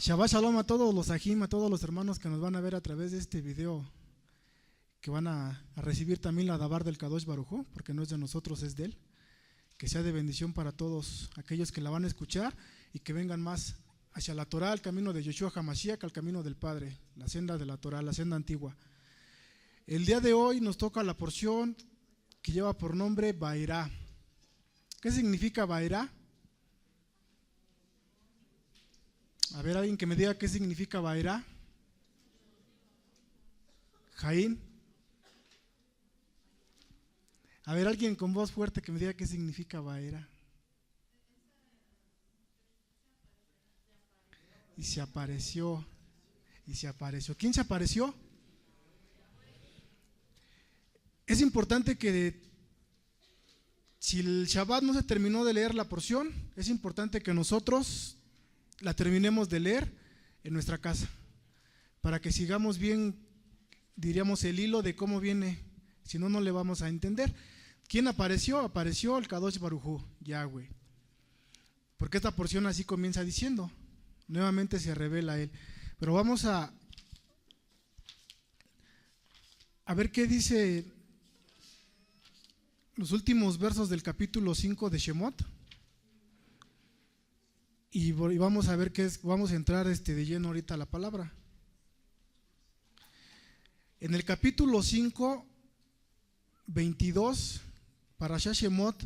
Shabbat Shalom a todos los ajim, a todos los hermanos que nos van a ver a través de este video, que van a recibir también la Dabar del Kadosh Baruj Hu, porque no es de nosotros, es de él. Que sea de bendición para todos aquellos que la van a escuchar y que vengan más hacia la Torah, al camino de Yeshua HaMashiach, al camino del Padre, la senda de la Torah, la senda antigua. El día de hoy nos toca la porción que lleva por nombre Bairá. ¿Qué significa Bairá? A ver, alguien que me diga qué significa Bairá. Jaín. A ver, alguien con voz fuerte que me diga qué significa Bairá. Y se apareció. Y se apareció. ¿Quién se apareció? Es importante que si el Shabbat no se terminó de leer la porción, es importante que nosotros la terminemos de leer en nuestra casa, para que sigamos bien, diríamos, el hilo de cómo viene, si no, no le vamos a entender. ¿Quién apareció? Apareció el Kadosh Baruj Hu, Yahweh. Porque esta porción así comienza diciendo, nuevamente se revela Él. Pero vamos a ver qué dice los últimos versos del capítulo 5 de Shemot. Y vamos a ver qué es, vamos a entrar de lleno ahorita a la palabra. En el capítulo 5, 22, Parashá Shemot,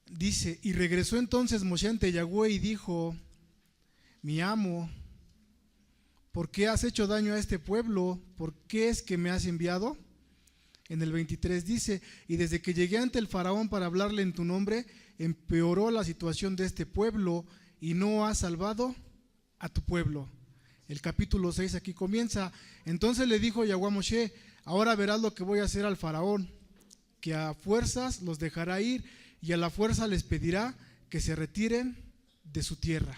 dice: y regresó entonces Moshe ante Yahweh y dijo: mi amo, ¿por qué has hecho daño a este pueblo? ¿Por qué es que me has enviado? En el 23 dice: y desde que llegué ante el faraón para hablarle en tu nombre, empeoró la situación de este pueblo y no has salvado a tu pueblo. El capítulo 6 aquí comienza. Entonces le dijo Yahweh a Moshe: ahora verás lo que voy a hacer al faraón, que a fuerzas los dejará ir y a la fuerza les pedirá que se retiren de su tierra.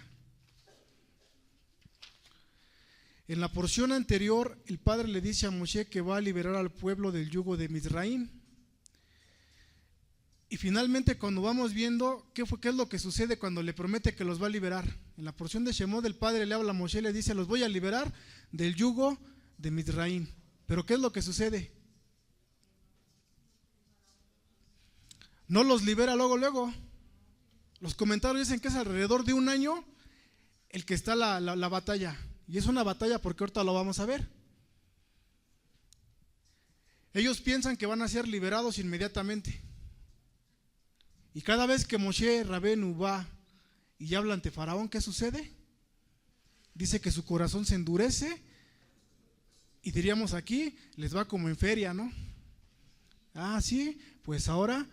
En la porción anterior, el Padre le dice a Moshe que va a liberar al pueblo del yugo de Mizraim. Y finalmente, cuando vamos viendo qué es lo que sucede cuando le promete que los va a liberar, en la porción de Shemot, el Padre le habla a Moshe y le dice: los voy a liberar del yugo de Mizraim. Pero ¿qué es lo que sucede? No los libera luego. Los comentarios dicen que es alrededor de un año el que está la batalla. Y es una batalla porque ahorita lo vamos a ver. Ellos piensan que van a ser liberados inmediatamente. Y cada vez que Moshe Rabenu va y habla ante Faraón, ¿qué sucede? Dice que su corazón se endurece y diríamos aquí, les va como en feria, ¿no? Ah, sí, pues ahora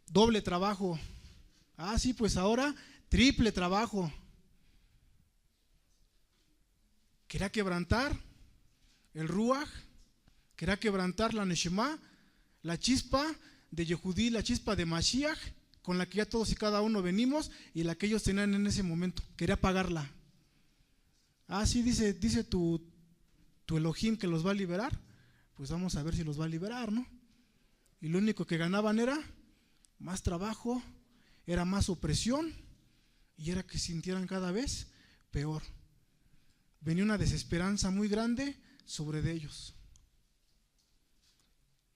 doble trabajo. Ah, sí, pues ahora triple trabajo. Quería quebrantar el Ruach, quería quebrantar la Neshama, la chispa de Yehudí, la chispa de Mashiach, con la que ya todos y cada uno venimos y la que ellos tenían en ese momento. Quería pagarla. Ah, sí, dice tu Elohim que los va a liberar. Pues vamos a ver si los va a liberar, ¿no? Y lo único que ganaban era más trabajo, era más opresión y era que sintieran cada vez peor. Venía una desesperanza muy grande sobre de ellos.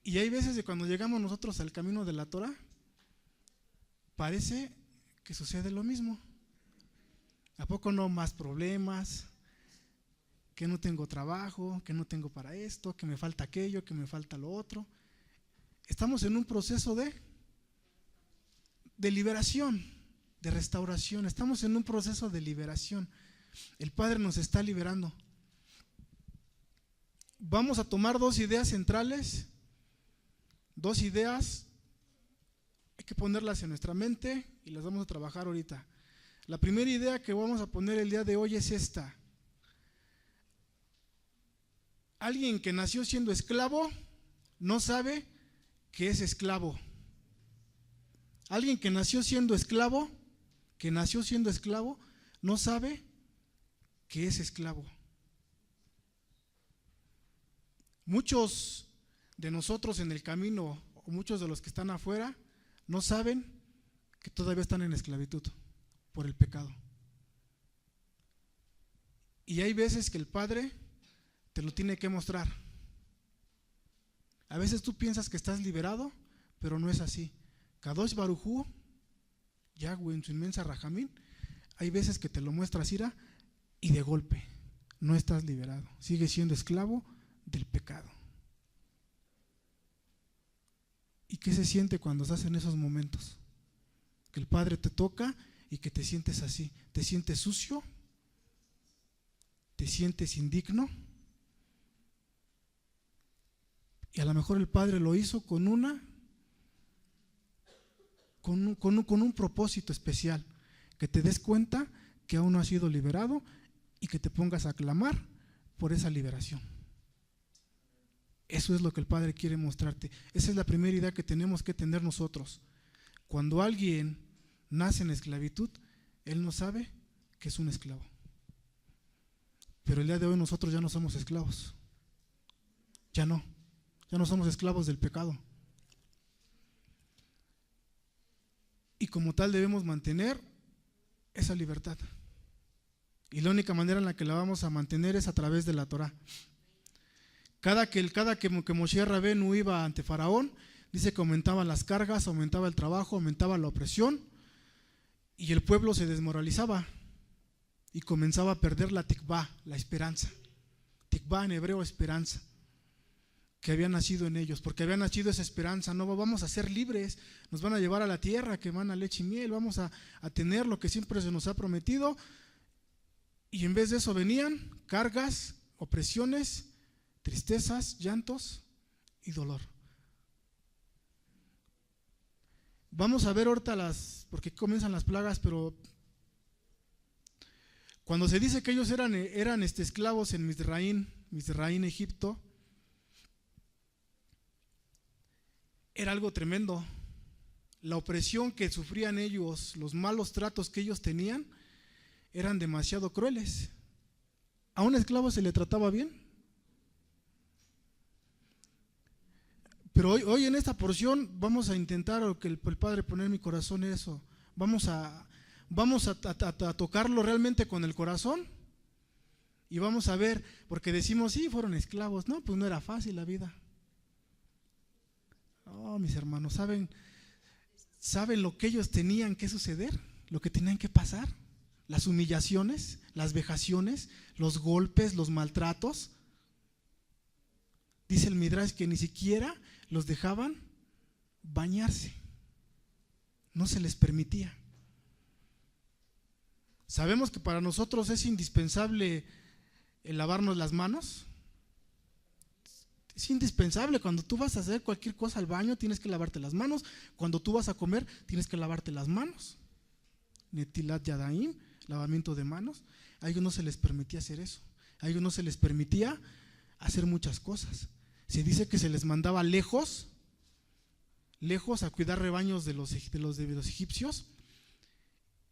Y hay veces de cuando llegamos nosotros al camino de la Torah, parece que sucede lo mismo. ¿A poco no? Más problemas, que no tengo trabajo, que no tengo para esto, que me falta aquello, que me falta lo otro. Estamos en un proceso de liberación, de restauración. Estamos en un proceso de liberación. El Padre nos está liberando. Vamos a tomar dos ideas centrales, dos ideas. Hay que ponerlas en nuestra mente y las vamos a trabajar ahorita. La primera idea que vamos a poner el día de hoy es esta: alguien que nació siendo esclavo no sabe que es esclavo. Alguien que nació siendo esclavo, no sabe que es esclavo. Muchos de nosotros en el camino, o muchos de los que están afuera, no saben que todavía están en esclavitud por el pecado. Y hay veces que el Padre te lo tiene que mostrar. A veces tú piensas que estás liberado, pero no es así. Kadosh Baruj Hu, Yahweh en su inmensa rajamín, hay veces que te lo muestra Sira y de golpe no estás liberado. Sigues siendo esclavo del pecado. ¿Y qué se siente cuando estás en esos momentos? Que el Padre te toca y que te sientes así. ¿Te sientes sucio? ¿Te sientes indigno? Y a lo mejor el Padre lo hizo con un propósito especial, que te des cuenta que aún no has sido liberado y que te pongas a clamar por esa liberación. Eso es lo que el Padre quiere mostrarte. Esa es la primera idea que tenemos que tener nosotros. Cuando alguien nace en esclavitud, él no sabe que es un esclavo. Pero el día de hoy nosotros ya no somos esclavos. Ya no somos esclavos del pecado. Y como tal debemos mantener esa libertad. Y la única manera en la que la vamos a mantener es a través de la Torah. Cada que Moshe Rabenu iba ante Faraón, dice que aumentaban las cargas, aumentaba el trabajo, aumentaba la opresión, y el pueblo se desmoralizaba y comenzaba a perder la tikvah, la esperanza. Tikvah en hebreo, esperanza, que había nacido en ellos, porque había nacido esa esperanza. No vamos a ser libres, nos van a llevar a la tierra que emana leche y miel, vamos a tener lo que siempre se nos ha prometido, y en vez de eso venían cargas, opresiones, tristezas, llantos y dolor. Vamos a ver ahorita porque comienzan las plagas, pero cuando se dice que ellos eran esclavos en Mizraín, Egipto, era algo tremendo. La opresión que sufrían ellos, los malos tratos que ellos tenían, eran demasiado crueles. ¿A un esclavo se le trataba bien? Pero hoy en esta porción vamos a intentar, que el Padre poner en mi corazón eso, vamos a tocarlo realmente con el corazón y vamos a ver, porque decimos, sí, fueron esclavos. No, pues no era fácil la vida. Oh, mis hermanos, ¿saben lo que ellos tenían que suceder? Lo que tenían que pasar, las humillaciones, las vejaciones, los golpes, los maltratos. Dice el Midrash que ni siquiera los dejaban bañarse, no se les permitía. Sabemos que para nosotros es indispensable el lavarnos las manos. Es indispensable. Cuando tú vas a hacer cualquier cosa al baño, tienes que lavarte las manos. Cuando tú vas a comer, tienes que lavarte las manos. Netilat Yadaim, lavamiento de manos. A ellos no se les permitía hacer eso. A ellos no se les permitía hacer muchas cosas. Se dice que se les mandaba lejos a cuidar rebaños de los egipcios,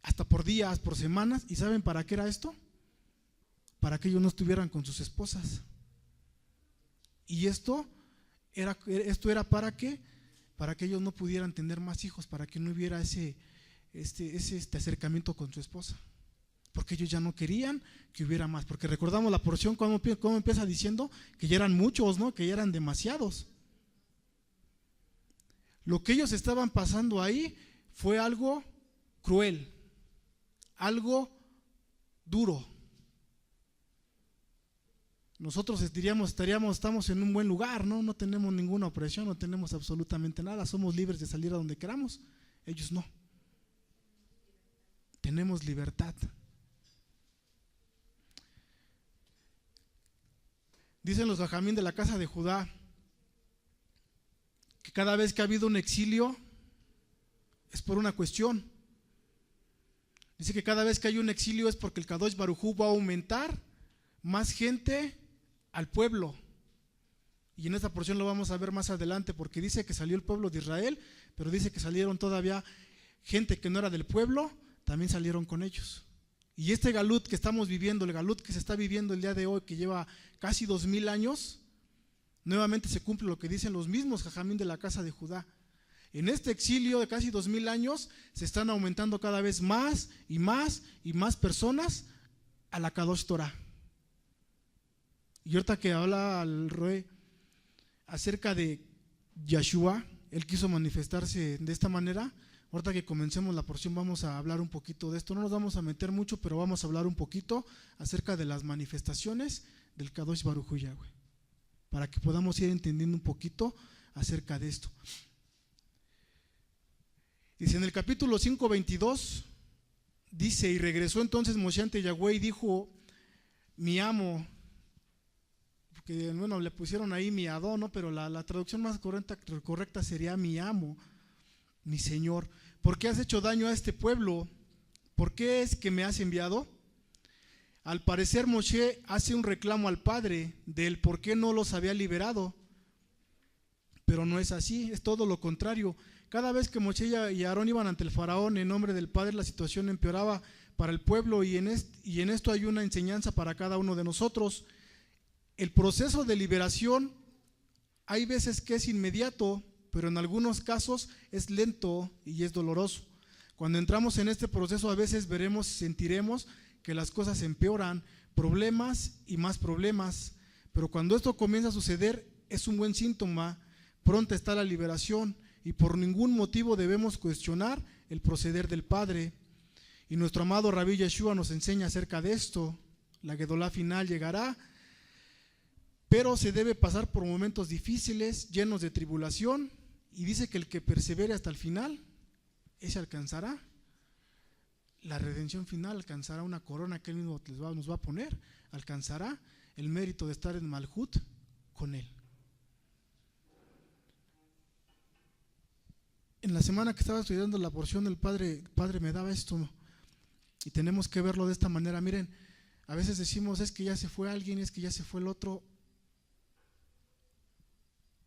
hasta por días, por semanas. ¿Y saben para qué era esto? Para que ellos no estuvieran con sus esposas. Y esto era para qué? Para que ellos no pudieran tener más hijos, para que no hubiera ese acercamiento con su esposa. Porque ellos ya no querían que hubiera más. Porque recordamos la porción, cómo empieza diciendo que ya eran muchos, ¿no? Que ya eran demasiados. Lo que ellos estaban pasando ahí fue algo cruel, algo duro. Nosotros estamos en un buen lugar, ¿no? No tenemos ninguna opresión, no tenemos absolutamente nada, somos libres de salir a donde queramos. Ellos no. Tenemos libertad. Dicen los Jajamín de la casa de Judá que cada vez que ha habido un exilio es por una cuestión. Dice que cada vez que hay un exilio es porque el Kadosh Baruj Hu va a aumentar más gente al pueblo. Y en esta porción lo vamos a ver más adelante, porque dice que salió el pueblo de Israel, pero dice que salieron todavía gente que no era del pueblo, también salieron con ellos. Y este galut que estamos viviendo, el galut que se está viviendo el día de hoy, que lleva casi 2000 años, nuevamente se cumple lo que dicen los mismos Jajamín de la casa de Judá. En este exilio de casi 2000 años se están aumentando cada vez más y más y más personas a la Kadosh Torah. Y ahorita que habla al rey acerca de Yeshua, él quiso manifestarse de esta manera. Ahorita que comencemos la porción vamos a hablar un poquito de esto. No nos vamos a meter mucho, pero vamos a hablar un poquito acerca de las manifestaciones del Kadosh Baruj Hu Yahweh, para que podamos ir entendiendo un poquito acerca de esto. Dice en el capítulo 5:22, dice: y regresó entonces Moshe ante Yahweh y dijo, mi amo, que bueno, le pusieron ahí mi Adón, ¿no? Pero la traducción más correcta sería mi amo, mi Señor. ¿Por qué has hecho daño a este pueblo? ¿Por qué es que me has enviado? Al parecer Moshe hace un reclamo al Padre del por qué no los había liberado, pero no es así, es todo lo contrario. Cada vez que Moshe y Aarón iban ante el faraón en nombre del Padre, la situación empeoraba para el pueblo, y en esto hay una enseñanza para cada uno de nosotros. El proceso de liberación hay veces que es inmediato, pero en algunos casos es lento y es doloroso. Cuando entramos en este proceso a veces veremos, sentiremos que las cosas empeoran, problemas y más problemas, pero cuando esto comienza a suceder es un buen síntoma. Pronta está la liberación y por ningún motivo debemos cuestionar el proceder del Padre. Y nuestro amado Rabí Yeshua nos enseña acerca de esto. La Gedolá final llegará, pero se debe pasar por momentos difíciles, llenos de tribulación, y dice que el que persevere hasta el final, ese alcanzará la redención final, alcanzará una corona que Él mismo nos va a poner, alcanzará el mérito de estar en Malhut con Él. En la semana que estaba estudiando la porción del Padre me daba esto, y tenemos que verlo de esta manera. Miren, a veces decimos, es que ya se fue alguien, es que ya se fue el otro,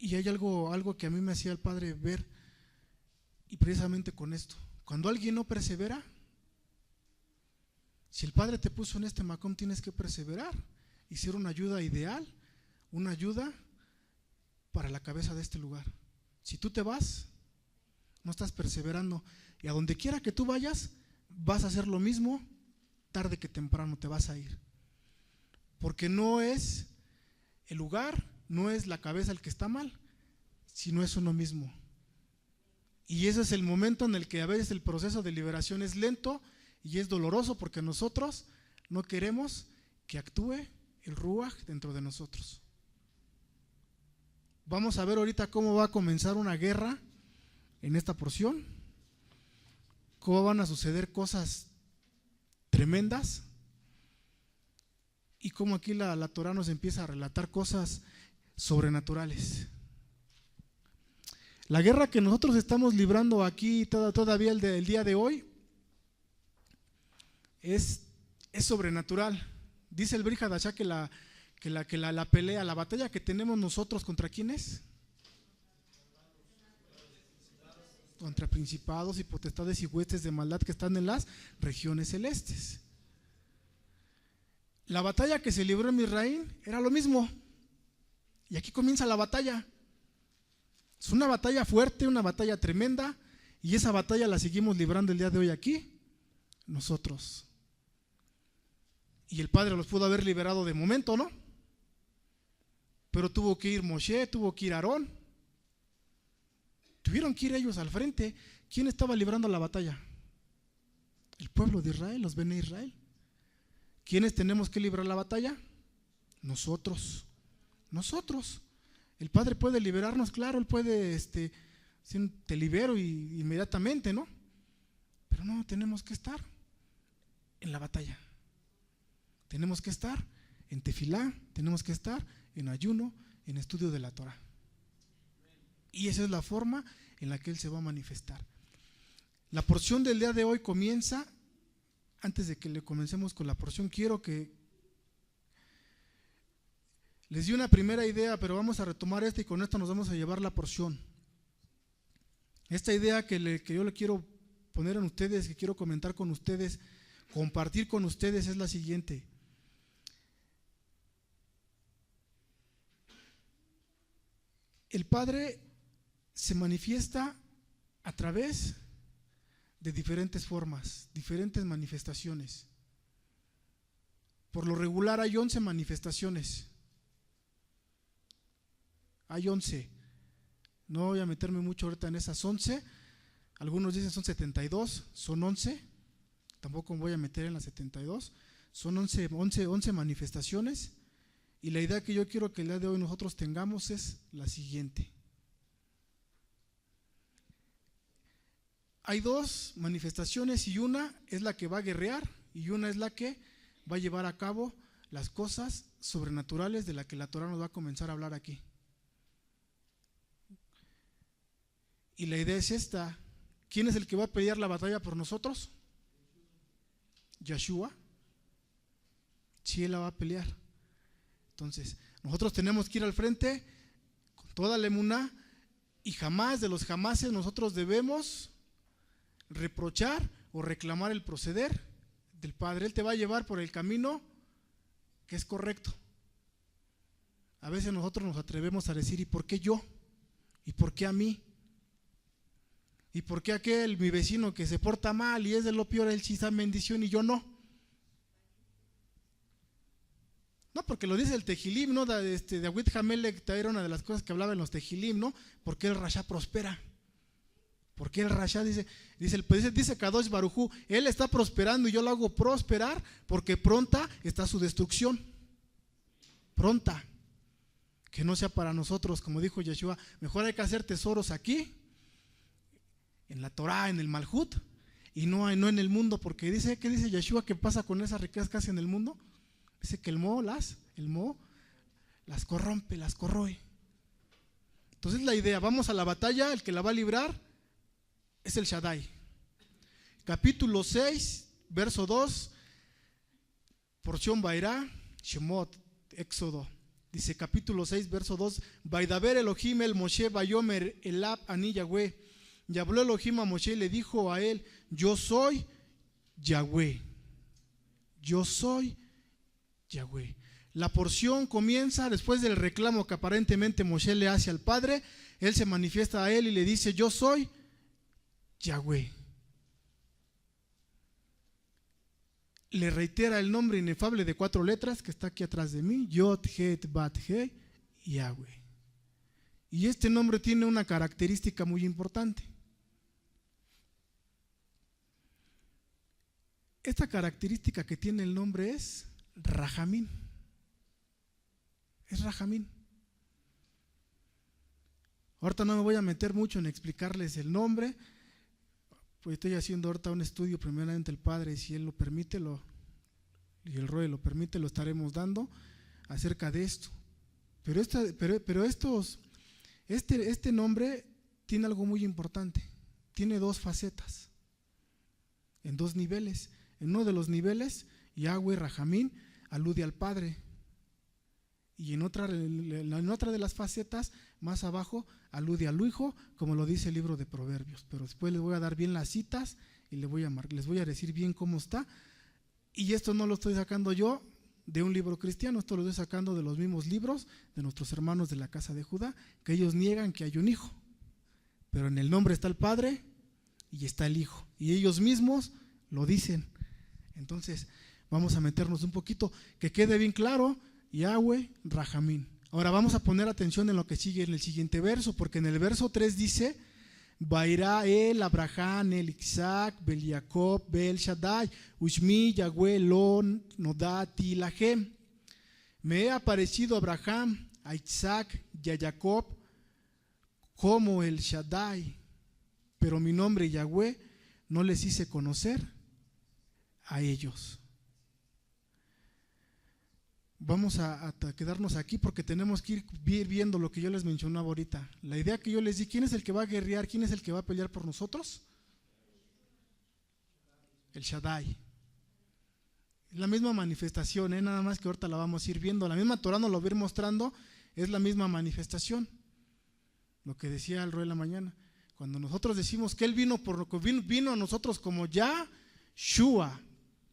y hay algo que a mí me hacía el Padre ver, y precisamente con esto, cuando alguien no persevera, si el Padre te puso en este macón, tienes que perseverar y ser una ayuda ideal, una ayuda para la cabeza de este lugar. Si tú te vas, no estás perseverando, y a donde quiera que tú vayas, vas a hacer lo mismo, tarde que temprano te vas a ir, porque no es el lugar, no es la cabeza el que está mal, sino es uno mismo. Y ese es el momento en el que a veces el proceso de liberación es lento y es doloroso, porque nosotros no queremos que actúe el Ruach dentro de nosotros. Vamos a ver ahorita cómo va a comenzar una guerra en esta porción, cómo van a suceder cosas tremendas, y cómo aquí la Torah nos empieza a relatar cosas sobrenaturales. La guerra que nosotros estamos librando aquí todavía el día de hoy es sobrenatural. Dice el Brit Hadashah que la pelea, la batalla que tenemos nosotros, ¿contra quién es? Contra principados y potestades y huestes de maldad que están en las regiones celestes. La batalla que se libró en Misraín era lo mismo, y aquí comienza la batalla. Es una batalla fuerte, una batalla tremenda, y esa batalla la seguimos librando el día de hoy aquí nosotros. Y el Padre los pudo haber liberado de momento, ¿no? Pero tuvo que ir Moshe, tuvo que ir Aarón, tuvieron que ir ellos al frente. ¿Quién estaba librando la batalla? El pueblo de Israel, los Bene Israel. ¿Quiénes tenemos que librar la batalla? Nosotros. El Padre puede liberarnos, claro, Él puede, te libero inmediatamente, ¿no? Pero no, tenemos que estar en la batalla. Tenemos que estar en tefilá, tenemos que estar en ayuno, en estudio de la Torah. Y esa es la forma en la que Él se va a manifestar. La porción del día de hoy comienza. Antes de que le comencemos con la porción, quiero que les di una primera idea, pero vamos a retomar esta, y con esto nos vamos a llevar la porción. Esta idea que yo le quiero poner en ustedes, que quiero comentar con ustedes, compartir con ustedes, es la siguiente. El Padre se manifiesta a través de diferentes formas, diferentes manifestaciones. Por lo regular hay 11 manifestaciones. hay 11. No voy a meterme mucho ahorita en esas 11. Algunos dicen son 72, son 11. Tampoco me voy a meter en las 72. Son 11 manifestaciones. Y la idea que yo quiero que el día de hoy nosotros tengamos es la siguiente. Hay 2 manifestaciones y una es la que va a guerrear y una es la que va a llevar a cabo las cosas sobrenaturales de la que la Torah nos va a comenzar a hablar aquí. Y la idea es esta. ¿Quién es el que va a pelear la batalla por nosotros? Yeshua. Sí, él la va a pelear. Entonces, nosotros tenemos que ir al frente con toda la emuná y jamás de los jamases nosotros debemos reprochar o reclamar el proceder del Padre. Él te va a llevar por el camino que es correcto. A veces nosotros nos atrevemos a decir, ¿y por qué yo? ¿Y por qué a mí? ¿Y por qué aquel, mi vecino que se porta mal y es de lo peor, él sí da bendición y yo no? No, porque lo dice el Tejilim, ¿no? De Awit Hamelech era una de las cosas que hablaba en los Tejilim, ¿no? ¿Por qué el Rasha prospera? ¿Por qué el Rasha dice Kadosh Barujú, él está prosperando y yo lo hago prosperar porque pronta está su destrucción? Pronta. Que no sea para nosotros, como dijo Yeshua, mejor hay que hacer tesoros aquí, en la Torah, en el Malhut, y no en el mundo, porque ¿qué dice Yeshua que pasa con esas riquezas que hace en el mundo? Dice que el moho las corrompe, las corroe. Entonces la idea, vamos a la batalla, el que la va a librar es el Shaddai. Capítulo 6, verso 2, porción Bairá, Shemot, Éxodo. Dice capítulo 6, verso 2, Vaidaber Elohim el Moshe Bayomer Elab Ani Yahweh. Y habló Elohim a Moshe y le dijo a él, yo soy Yahweh. Yo soy Yahweh. La porción comienza después del reclamo que aparentemente Moshe le hace al Padre. Él se manifiesta a él y le dice, yo soy Yahweh. Le reitera el nombre inefable de 4 letras que está aquí atrás de mí, Yod, Het, Bat, He, Yahweh. Y este nombre tiene una característica muy importante. Esta característica que tiene el nombre es Rajamín. Es Rajamín. Ahorita no me voy a meter mucho en explicarles el nombre, pues estoy haciendo ahorita un estudio primeramente el Padre, si Él lo permite, y el Roe lo permite, lo estaremos dando acerca de esto. Pero este nombre tiene algo muy importante. Tiene 2 facetas, en 2 niveles. En uno de los niveles, Yahweh Rajamín alude al Padre. Y en otra de las facetas, más abajo, alude al Hijo, como lo dice el libro de Proverbios. Pero después les voy a dar bien las citas y les voy a decir bien cómo está. Y esto no lo estoy sacando yo de un libro cristiano, esto lo estoy sacando de los mismos libros de nuestros hermanos de la casa de Judá, que ellos niegan que hay un Hijo. Pero en el nombre está el Padre y está el Hijo. Y ellos mismos lo dicen. Entonces, vamos a meternos un poquito, que quede bien claro, Yahweh Rajamín. Ahora vamos a poner atención en lo que sigue en el siguiente verso, porque en el verso 3 dice, Vairá el Abraham, el Isaac, Bel Jacob, Bel Shaddai, Ushmi, Yahweh, Lon, Nodati, Lahem. Me he aparecido a Abraham, a Isaac y a Jacob como el Shaddai, pero mi nombre Yahweh no les hice conocer a ellos. Vamos a quedarnos aquí porque tenemos que ir viendo lo que yo les mencionaba ahorita. La idea que yo les di, ¿quién es el que va a guerrear? ¿Quién es el que va a pelear por nosotros? El Shaddai. Es la misma manifestación, nada más que ahorita la vamos a ir viendo. La misma Torah nos lo va a ir mostrando, es la misma manifestación. Lo que decía el Roe en la mañana. Cuando nosotros decimos que Él vino a nosotros como Yahshua,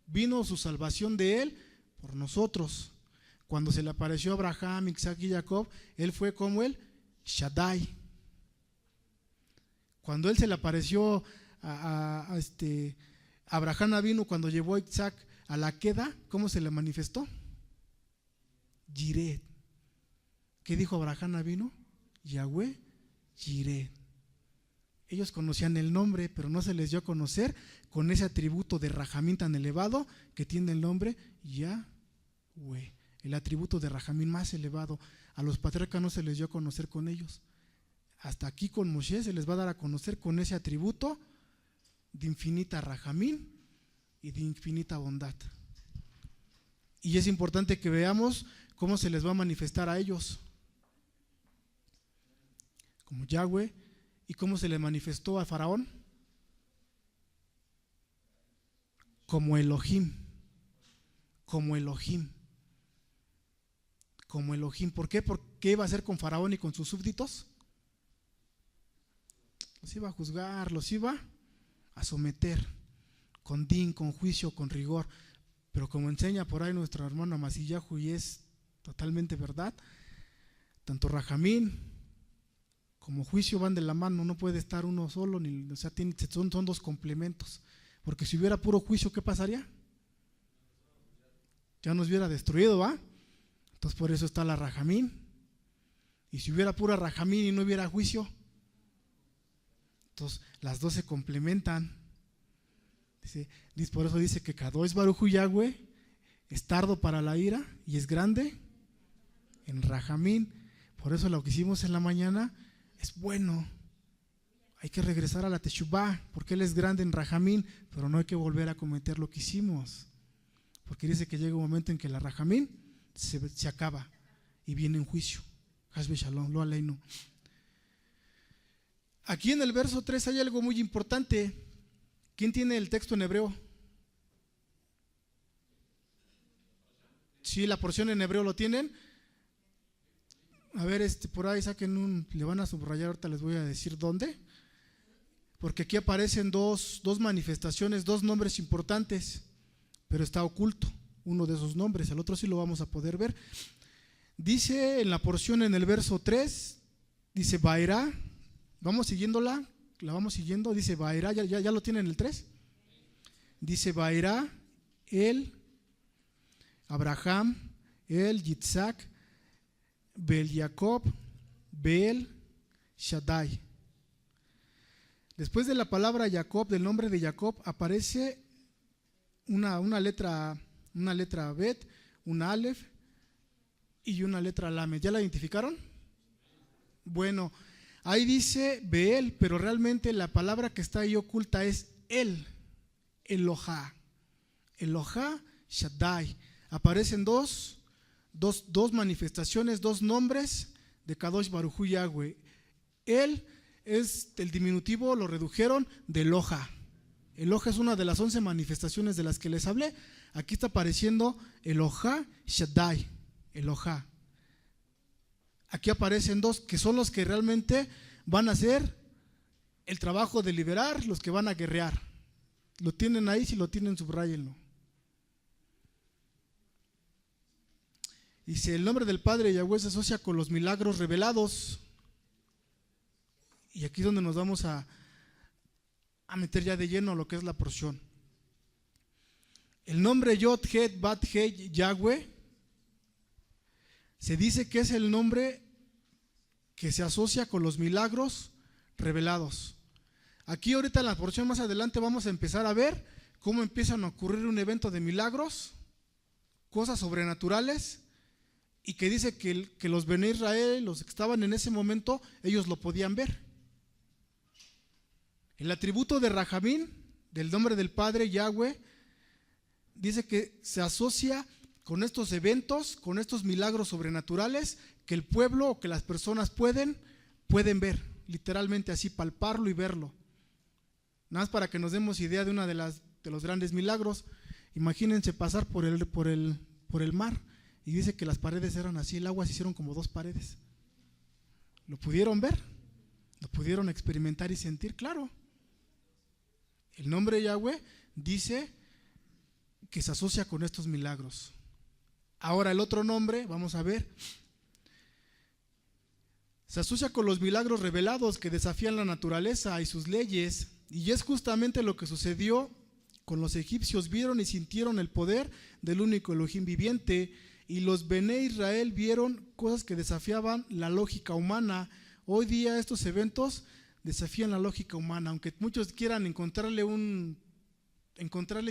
vino su salvación de Él por nosotros. Cuando se le apareció a Abraham, Isaac y Jacob, Él fue como el Shaddai. Cuando Él se le apareció a Abraham vino cuando llevó a Isaac a la queda, ¿cómo se le manifestó? Yiret. ¿Qué dijo Abraham vino? Yahweh Jireh. Ellos conocían el nombre, pero no se les dio a conocer con ese atributo de Rajamín tan elevado que tiene el nombre Yahweh. El atributo de Rajamín más elevado. A los patriarcas no se les dio a conocer con ellos. Hasta aquí con Moshe se les va a dar a conocer con ese atributo de infinita Rajamín y de infinita bondad. Y es importante que veamos cómo se les va a manifestar a ellos. Como Yahweh. ¿Y cómo se le manifestó a Faraón? Como Elohim. Como Elohim. Como Elohim. ¿Por qué? ¿Qué iba a hacer con Faraón y con sus súbditos? Los iba a juzgar, los iba a someter con din, con juicio, con rigor. Pero como enseña por ahí nuestro hermano Amasillahu, y es totalmente verdad, tanto Rajamín como juicio van de la mano, no puede estar uno solo, o sea, son dos complementos. Porque si hubiera puro juicio, ¿qué pasaría? Ya nos hubiera destruido, ¿va? Entonces por eso está la Rajamín. Y si hubiera pura Rajamín y no hubiera juicio, entonces las dos se complementan. Por eso dice que Kadosh Baruj Hu Yahweh es tardo para la ira y es grande en Rajamín. Por eso lo que hicimos en la mañana es bueno. Hay que regresar a la Teshuvá, porque Él es grande en Rajamín, pero no hay que volver a cometer lo que hicimos. Porque dice que llega un momento en que la Rajamín se acaba y viene en juicio. Hasbe Shalom, lo aleinu. Aquí en el verso 3 hay algo muy importante. ¿Quién tiene el texto en hebreo? Sí, la porción en hebreo lo tienen. A ver, por ahí saquen le van a subrayar, ahorita les voy a decir dónde. Porque aquí aparecen dos manifestaciones, dos nombres importantes, pero está oculto uno de esos nombres, el otro sí lo vamos a poder ver. Dice en la porción en el verso 3, dice Baerá, vamos siguiéndola, la vamos siguiendo, dice Baerá, ya lo tienen el 3. Dice Baerá, el Abraham, el Yitzhak, Bel Jacob, Bel Shaddai. Después de la palabra Jacob, del nombre de Jacob, aparece una letra Bet, una Aleph y una letra Lamed. ¿Ya la identificaron? Bueno, ahí dice Beel, pero realmente la palabra que está ahí oculta es El, Elohá. Elohá Shaddai. Aparecen dos manifestaciones, dos nombres de Kadosh Baruj Hu Yahweh. Él es el diminutivo, lo redujeron de Eloha. Eloha es una de las 11 manifestaciones de las que les hablé. Aquí está apareciendo Elohá Shaddai. Elohá. Aquí aparecen dos que son los que realmente van a hacer el trabajo de liberar, los que van a guerrear. Lo tienen ahí, si lo tienen, subrayenlo. Dice, el nombre del Padre Yahweh se asocia con los milagros revelados. Y aquí es donde nos vamos a meter ya de lleno a lo que es la porción. El nombre Yod, Het, Bat, Hei, Yahweh, se dice que es el nombre que se asocia con los milagros revelados. Aquí ahorita en la porción más adelante vamos a empezar a ver cómo empiezan a ocurrir un evento de milagros, cosas sobrenaturales, y que dice que los Bene Israel, los que estaban en ese momento, ellos lo podían ver. El atributo de Rajamín, del nombre del Padre Yahweh, dice que se asocia con estos eventos, con estos milagros sobrenaturales que el pueblo o que las personas pueden ver, literalmente así, palparlo y verlo. Nada más para que nos demos idea de una de los grandes milagros. Imagínense pasar por el mar y dice que las paredes eran así, el agua se hicieron como 2 paredes. ¿Lo pudieron ver? ¿Lo pudieron experimentar y sentir? Claro. El nombre Yahweh dice que se asocia con estos milagros. Ahora el otro nombre, vamos a ver, se asocia con los milagros revelados que desafían la naturaleza y sus leyes, y es justamente lo que sucedió con los egipcios. Vieron y sintieron el poder del único Elohim viviente, y los Bene Israel vieron cosas que desafiaban la lógica humana Hoy día estos eventos desafían la lógica humana, aunque muchos quieran encontrarle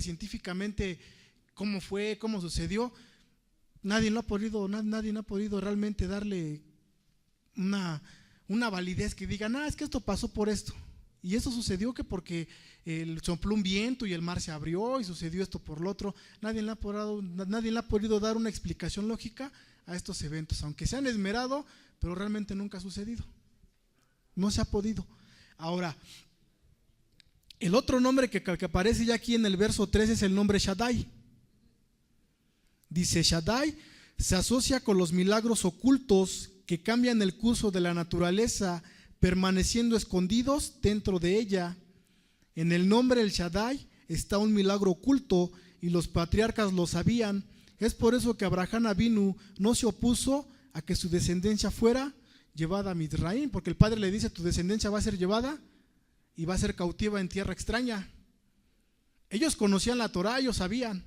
científicamente cómo fue, cómo sucedió, nadie ha podido realmente darle una validez que digan, es que esto pasó por esto. Y eso sucedió que porque sopló un viento y el mar se abrió y sucedió esto por lo otro. Nadie le ha podido dar una explicación lógica a estos eventos, aunque se han esmerado, pero realmente nunca ha sucedido. No se ha podido. Ahora, el otro nombre que aparece ya aquí en el verso 3 es el nombre Shaddai. Dice, Shaddai se asocia con los milagros ocultos que cambian el curso de la naturaleza, permaneciendo escondidos dentro de ella. En el nombre del Shaddai está un milagro oculto y los patriarcas lo sabían. Es por eso que Abraham Avinu no se opuso a que su descendencia fuera llevada a Mizraim, porque el padre le dice, tu descendencia va a ser llevada y va a ser cautiva en tierra extraña. Ellos conocían la Torah, ellos sabían.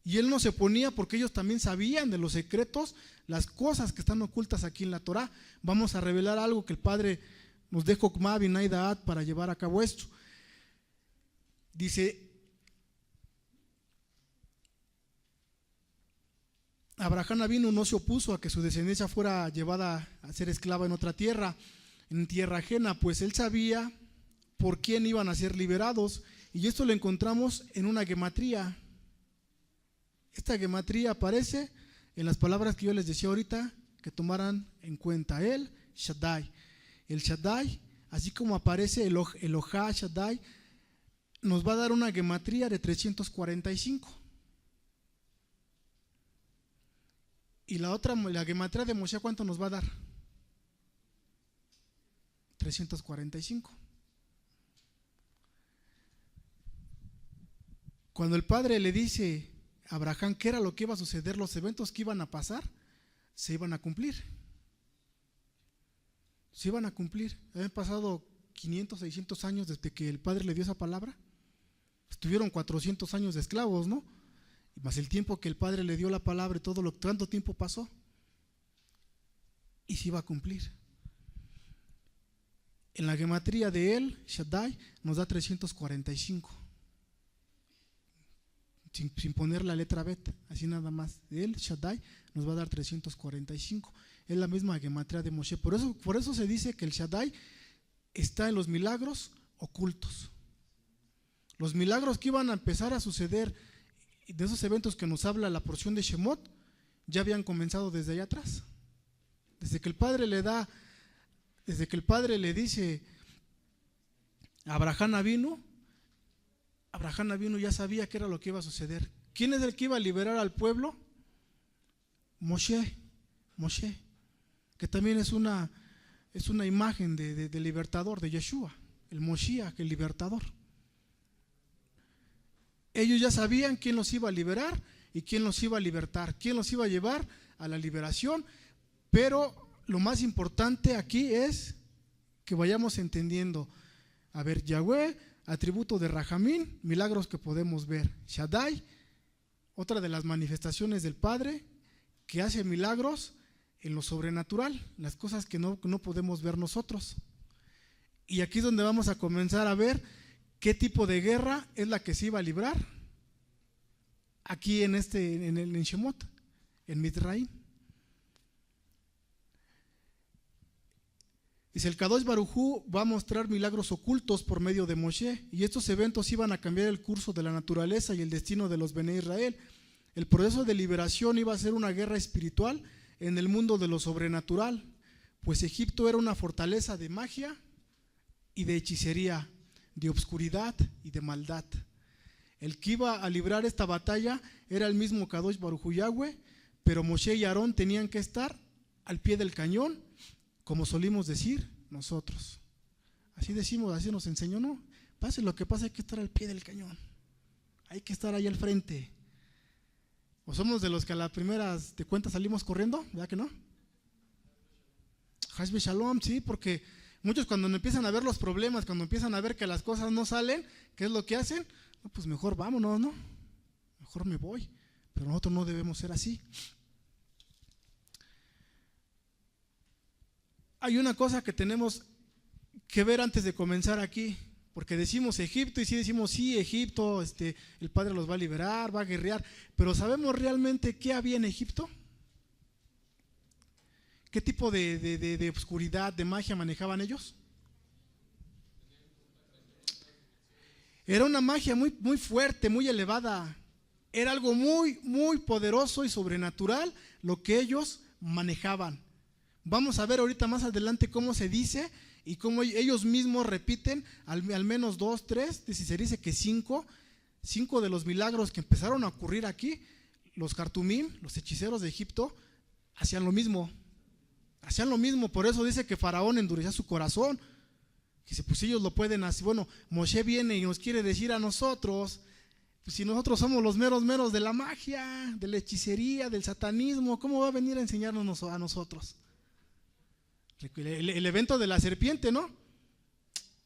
Y él no se oponía porque ellos también sabían de los secretos, las cosas que están ocultas aquí en la Torah. Vamos a revelar algo que el Padre nos dejó Khokmah Binah Da'at para llevar a cabo esto. Dice, Abraham Avinu no se opuso a que su descendencia fuera llevada a ser esclava en otra tierra, en tierra ajena, pues él sabía por quién iban a ser liberados. Y esto lo encontramos en una gematría. Esta gematría aparece en las palabras que yo les decía ahorita, que tomaran en cuenta. El Shaddai, así como aparece el Elohá Shaddai, nos va a dar una gematría de 345. Y la gematría de Moshe, ¿cuánto nos va a dar? 345. Cuando el Padre le dice a Abraham qué era lo que iba a suceder, los eventos que iban a pasar, se iban a cumplir. Se iban a cumplir. Habían pasado 500, 600 años desde que el Padre le dio esa palabra. Estuvieron 400 años de esclavos, ¿no? Y más el tiempo que el Padre le dio la palabra y tanto tiempo pasó. Y se iba a cumplir. En la gematría de él, Shaddai, nos da 345. Sin poner la letra Bet, así nada más. De él, Shaddai, nos va a dar 345. Es la misma gematría de Moshe. Por eso se dice que el Shaddai está en los milagros ocultos. Los milagros que iban a empezar a suceder, de esos eventos que nos habla la porción de Shemot, ya habían comenzado desde allá atrás. Desde que el Padre le dice a Abraham Avinu ya sabía qué era lo que iba a suceder. ¿Quién es el que iba a liberar al pueblo? Moshe, que también es una imagen de libertador, de Yeshua, el Moshiach, el libertador. Ellos ya sabían quién los iba a liberar y quién los iba a libertar, quién los iba a llevar a la liberación, pero lo más importante aquí es que vayamos entendiendo. A ver, Yahweh, atributo de Rahamín, milagros que podemos ver. Shaddai, otra de las manifestaciones del Padre, que hace milagros en lo sobrenatural, las cosas que no podemos ver nosotros. Y aquí es donde vamos a comenzar a ver qué tipo de guerra es la que se iba a librar aquí en Shemot, en Mizraim. Dice, el Kadosh Baruj Hu va a mostrar milagros ocultos por medio de Moshe, y estos eventos iban a cambiar el curso de la naturaleza y el destino de los Bene Israel. El proceso de liberación iba a ser una guerra espiritual en el mundo de lo sobrenatural, pues Egipto era una fortaleza de magia y de hechicería, de obscuridad y de maldad. El que iba a librar esta batalla era el mismo Kadosh Baruj Hu Yahweh, pero Moshe y Aarón tenían que estar al pie del cañón, como solimos decir nosotros. Así decimos, así nos enseñó, ¿no? Pase lo que pase, hay que estar al pie del cañón. Hay que estar ahí al frente. ¿O somos de los que a las primeras de cuentas salimos corriendo? ¿Verdad que no? Hashbe Shalom, sí, porque muchos cuando empiezan a ver los problemas, cuando empiezan a ver que las cosas no salen, ¿qué es lo que hacen? No, pues mejor vámonos, ¿no? Mejor me voy. Pero nosotros no debemos ser así. hay una cosa que tenemos que ver antes de comenzar aquí, porque decimos Egipto y sí decimos, sí, Egipto, el Padre los va a liberar, va a guerrear, pero ¿sabemos realmente qué había en Egipto? ¿Qué tipo de oscuridad, de magia manejaban ellos? Era una magia muy, muy fuerte, muy elevada. Era algo muy, muy poderoso y sobrenatural lo que ellos manejaban. Vamos a ver ahorita más adelante cómo se dice y cómo ellos mismos repiten al menos 2, 3, si se dice que 5 de los milagros que empezaron a ocurrir aquí. Los Cartumim, los hechiceros de Egipto, hacían lo mismo. Por eso dice que Faraón endurecía su corazón. Dice, pues ellos lo pueden hacer. Bueno, Moshe viene y nos quiere decir a nosotros, pues si nosotros somos los meros de la magia, de la hechicería, del satanismo, ¿cómo va a venir a enseñarnos a nosotros? El evento de la serpiente, ¿no?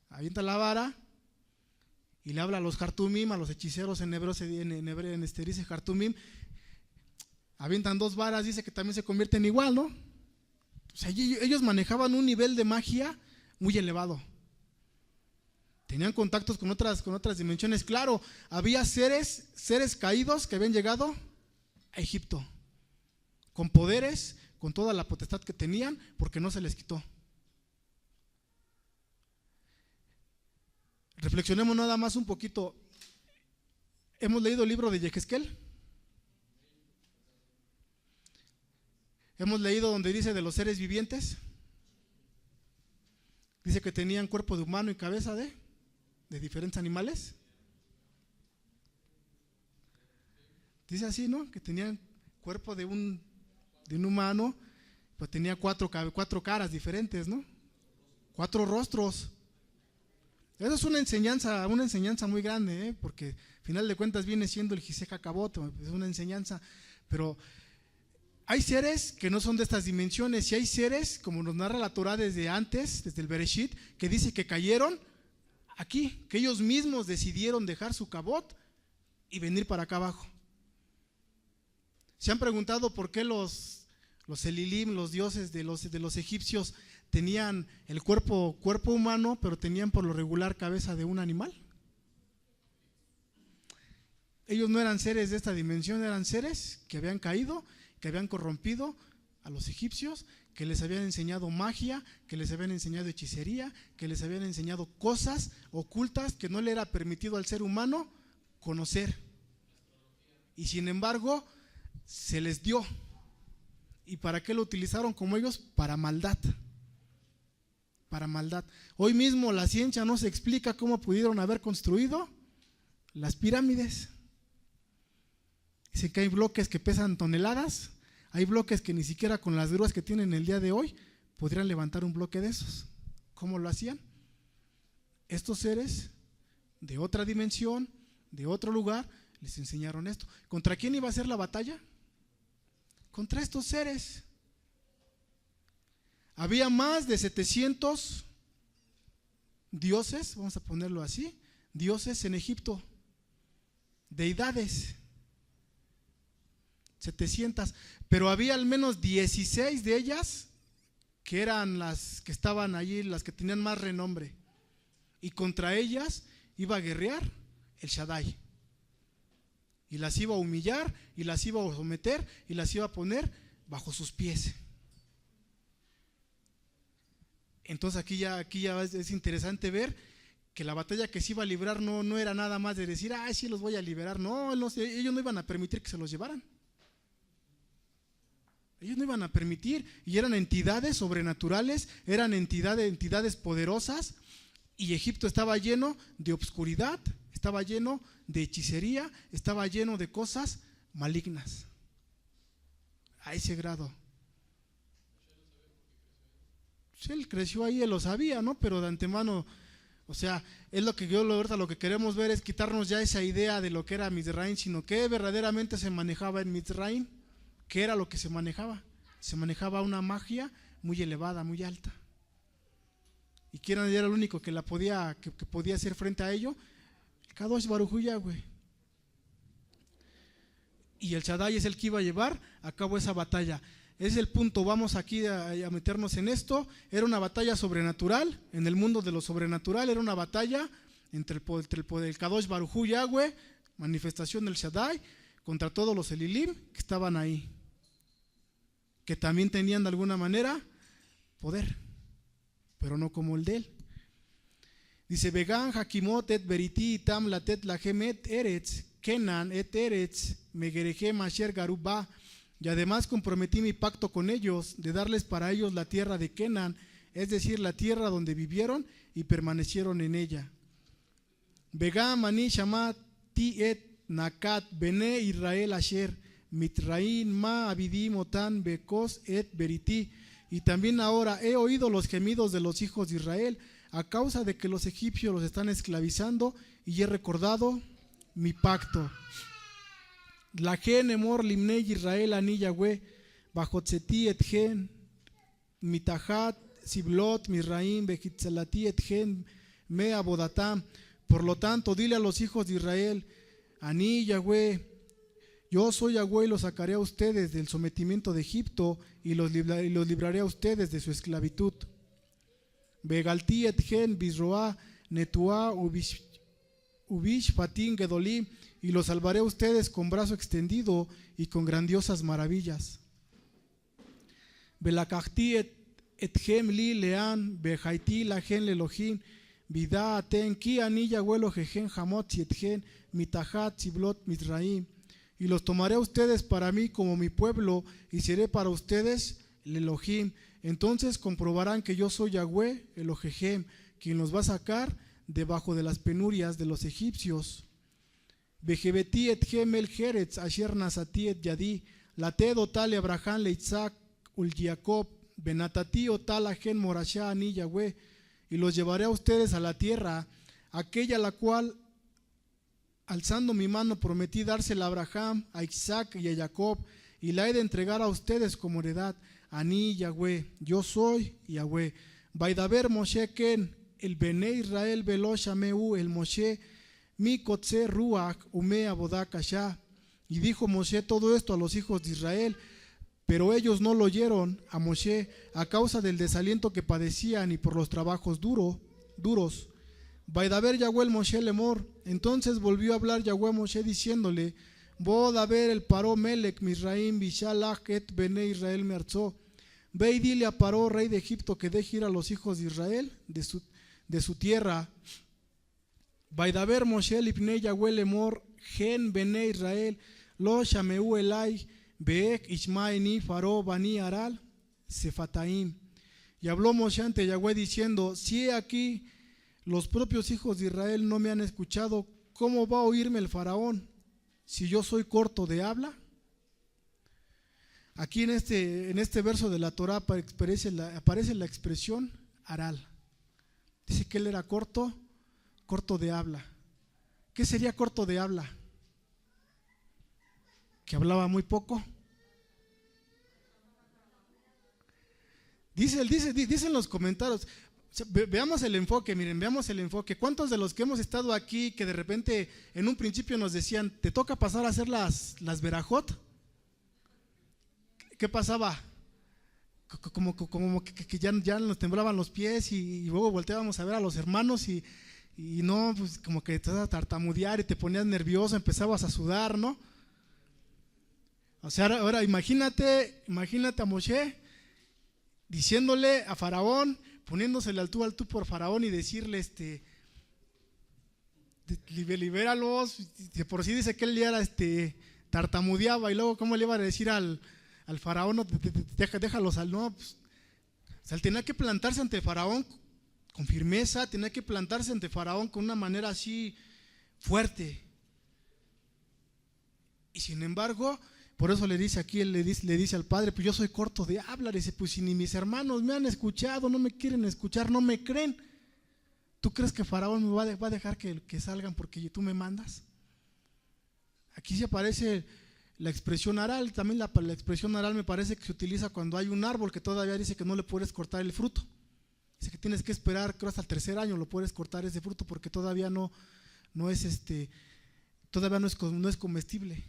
Avienta la vara y le habla a los Cartumim, a los hechiceros en hebreo, dice Cartumim. Avientan 2 varas, dice que también se convierten igual, ¿no? O sea, ellos manejaban un nivel de magia muy elevado. Tenían contactos con otras dimensiones. Claro, había seres caídos que habían llegado a Egipto, con poderes, con toda la potestad que tenían, porque no se les quitó. Reflexionemos nada más un poquito. ¿Hemos leído el libro de Yehezkel? ¿Hemos leído donde dice de los seres vivientes? Dice que tenían cuerpo de humano y cabeza de diferentes animales. Dice así, ¿no? Que tenían cuerpo de un humano, pues tenía 4 caras diferentes, ¿no? 4 rostros. Eso es una enseñanza muy grande, porque al final de cuentas viene siendo el Jisek Cabot, es una enseñanza, pero hay seres que no son de estas dimensiones, y hay seres, como nos narra la Torah desde antes, desde el Bereshit, que dice que cayeron aquí, que ellos mismos decidieron dejar su Cabot y venir para acá abajo. ¿Se han preguntado por qué los Elilim, los dioses de los egipcios, tenían el cuerpo humano, pero tenían por lo regular cabeza de un animal? Ellos no eran seres de esta dimensión, eran seres que habían caído, que habían corrompido a los egipcios, que les habían enseñado magia, que les habían enseñado hechicería, que les habían enseñado cosas ocultas que no le era permitido al ser humano conocer. Y sin embargo, se les dio. ¿Y para qué lo utilizaron como ellos? Para maldad. Para maldad. Hoy mismo la ciencia no se explica cómo pudieron haber construido las pirámides. Dicen que hay bloques que pesan toneladas, hay bloques que ni siquiera con las grúas que tienen el día de hoy podrían levantar un bloque de esos. ¿Cómo lo hacían? Estos seres de otra dimensión, de otro lugar, les enseñaron esto. ¿Contra quién iba a ser la batalla? Contra estos seres. Había más de 700 dioses, vamos a ponerlo así, dioses en Egipto, deidades. 700, pero había al menos 16 de ellas que eran las que estaban allí, las que tenían más renombre, y contra ellas iba a guerrear el Shaddai, y las iba a humillar, y las iba a someter, y las iba a poner bajo sus pies. Entonces aquí ya es interesante ver que la batalla que se iba a librar no era nada más de decir, sí los voy a liberar. No, ellos no iban a permitir que se los llevaran. Ellos no iban a permitir, y eran entidades sobrenaturales, eran entidades poderosas, y Egipto estaba lleno de obscuridad, estaba lleno de hechicería, estaba lleno de cosas malignas, a ese grado. Sí, él creció ahí, él lo sabía, ¿no? Pero de antemano, o sea, es lo que ahorita lo que queremos ver es quitarnos ya esa idea de lo que era Mizraim, sino que verdaderamente se manejaba en Mizraim. ¿Qué era lo que se manejaba? Se manejaba una magia muy elevada, muy alta. ¿Y quién era el único que podía hacer frente a ello? El Kadosh Baruj Hu Yahweh. Y el Shaddai es el que iba a llevar a cabo esa batalla. es el punto, vamos aquí a meternos en esto. Era una batalla sobrenatural, en el mundo de lo sobrenatural, era una batalla entre el Kadosh Baruj Hu Yahweh, manifestación del Shaddai, contra todos los Elilim que estaban ahí, que también tenían de alguna manera poder, pero no como el de él. Dice, Vegan Hakimot et Beriti Itam Latet Lahem et Eretz Kenan et Eretz Megerehem Asher Garubá. Y además comprometí mi pacto con ellos de darles para ellos la tierra de Kenan, es decir, la tierra donde vivieron y permanecieron en ella. Vegan Mani Shamat Ti et Nakat Bene Israel Asher Mitrain Ma Abidim Otan Bekos et Beriti. Y también ahora he oído los gemidos de los hijos de Israel a causa de que los egipcios los están esclavizando, y he recordado mi pacto. La gen emor limnei Israel ani Yahweh bajotzeti et gen mitahat siblot misraim bejitzalati et gen me abodatam. Por lo tanto, dile a los hijos de Israel, ani Yahweh, yo soy Yahweh, y los sacaré a ustedes del sometimiento de Egipto y los libraré a ustedes de su esclavitud. Begalti et gen bisroa netua ubish fatin gedolim, y los salvaré a ustedes con brazo extendido y con grandiosas maravillas. Belakachti et gem li lean bejaiti la gen lelohim vida aten ki ani Yahweh lojejen hamot et gen mitahat siblot mitraim. Y los tomaré a ustedes para mí como mi pueblo, y seré para ustedes el Elohim. Entonces comprobarán que yo soy Yahweh, Elohejem, quien los va a sacar debajo de las penurias de los egipcios. Vejebeti et gem el jeretz asher nasati et yadi, lated otal Abraham le Isaac ul Jacob, benatati otal ajen morasha ani Yahweh. Y los llevaré a ustedes a la tierra, aquella la cual, alzando mi mano, prometí dársela a Abraham, a Isaac y a Jacob, y la he de entregar a ustedes como heredad. Ani Yahweh, yo soy Yahweh. Vaidaber Moshe Ken, el Bene Israel Velosh Ameu, el Moshe, mi Kotze Ruach, Ume Abodak Asha. Y dijo Moshe todo esto a los hijos de Israel, pero ellos no lo oyeron a Moshe a causa del desaliento que padecían y por los trabajos duros. Vaidaber Yahweh el Moshe Lemor. Entonces volvió a hablar Yahweh a Moshe diciéndole, Vodaber el Paró Melech Misraim Bishalach et Bene Israel Merzó. Ve y dile a Paró, rey de Egipto, que deje ir a los hijos de Israel de su tierra. Vaidaber Moshe Lipnei Yahweh Lemor Gen Bene Israel Lo Shameu Elai Beek Ishmaeni Faró Bani Aral Sefataim. Y habló Moshe ante Yahweh diciendo, si aquí los propios hijos de Israel no me han escuchado, ¿cómo va a oírme el faraón si yo soy corto de habla? Aquí en este verso de la Torah aparece la expresión aral. Dice que él era corto de habla. ¿Qué sería corto de habla? Que hablaba muy poco. Dicen los comentarios. Veamos el enfoque, miren, veamos el enfoque. ¿Cuántos de los que hemos estado aquí que de repente en un principio nos decían, te toca pasar a hacer las verajot? ¿Qué pasaba? Como que ya nos temblaban los pies y luego volteábamos a ver a los hermanos y no, pues como que te ibas a tartamudear y te ponías nervioso, empezabas a sudar, ¿no? O sea, ahora imagínate a Moshe diciéndole a Faraón, poniéndosele al tú por Faraón y decirle, libéralos. De por sí dice que él ya era, tartamudeaba, y luego cómo le iba a decir al Faraón, no, déjalos al no. Pues, o sea, él tenía que plantarse ante Faraón con firmeza, tenía que plantarse ante Faraón con una manera así fuerte. Y sin embargo, por eso le dice aquí, él le dice al padre, pues yo soy corto de hablar. Dice, pues si ni mis hermanos me han escuchado, no me quieren escuchar, no me creen, ¿tú crees que Faraón me va a dejar que salgan porque tú me mandas? Aquí se aparece la expresión aral. También la expresión aral me parece que se utiliza cuando hay un árbol que todavía dice que no le puedes cortar el fruto. Dice que tienes que esperar, creo hasta el tercer año lo puedes cortar ese fruto porque todavía no es comestible.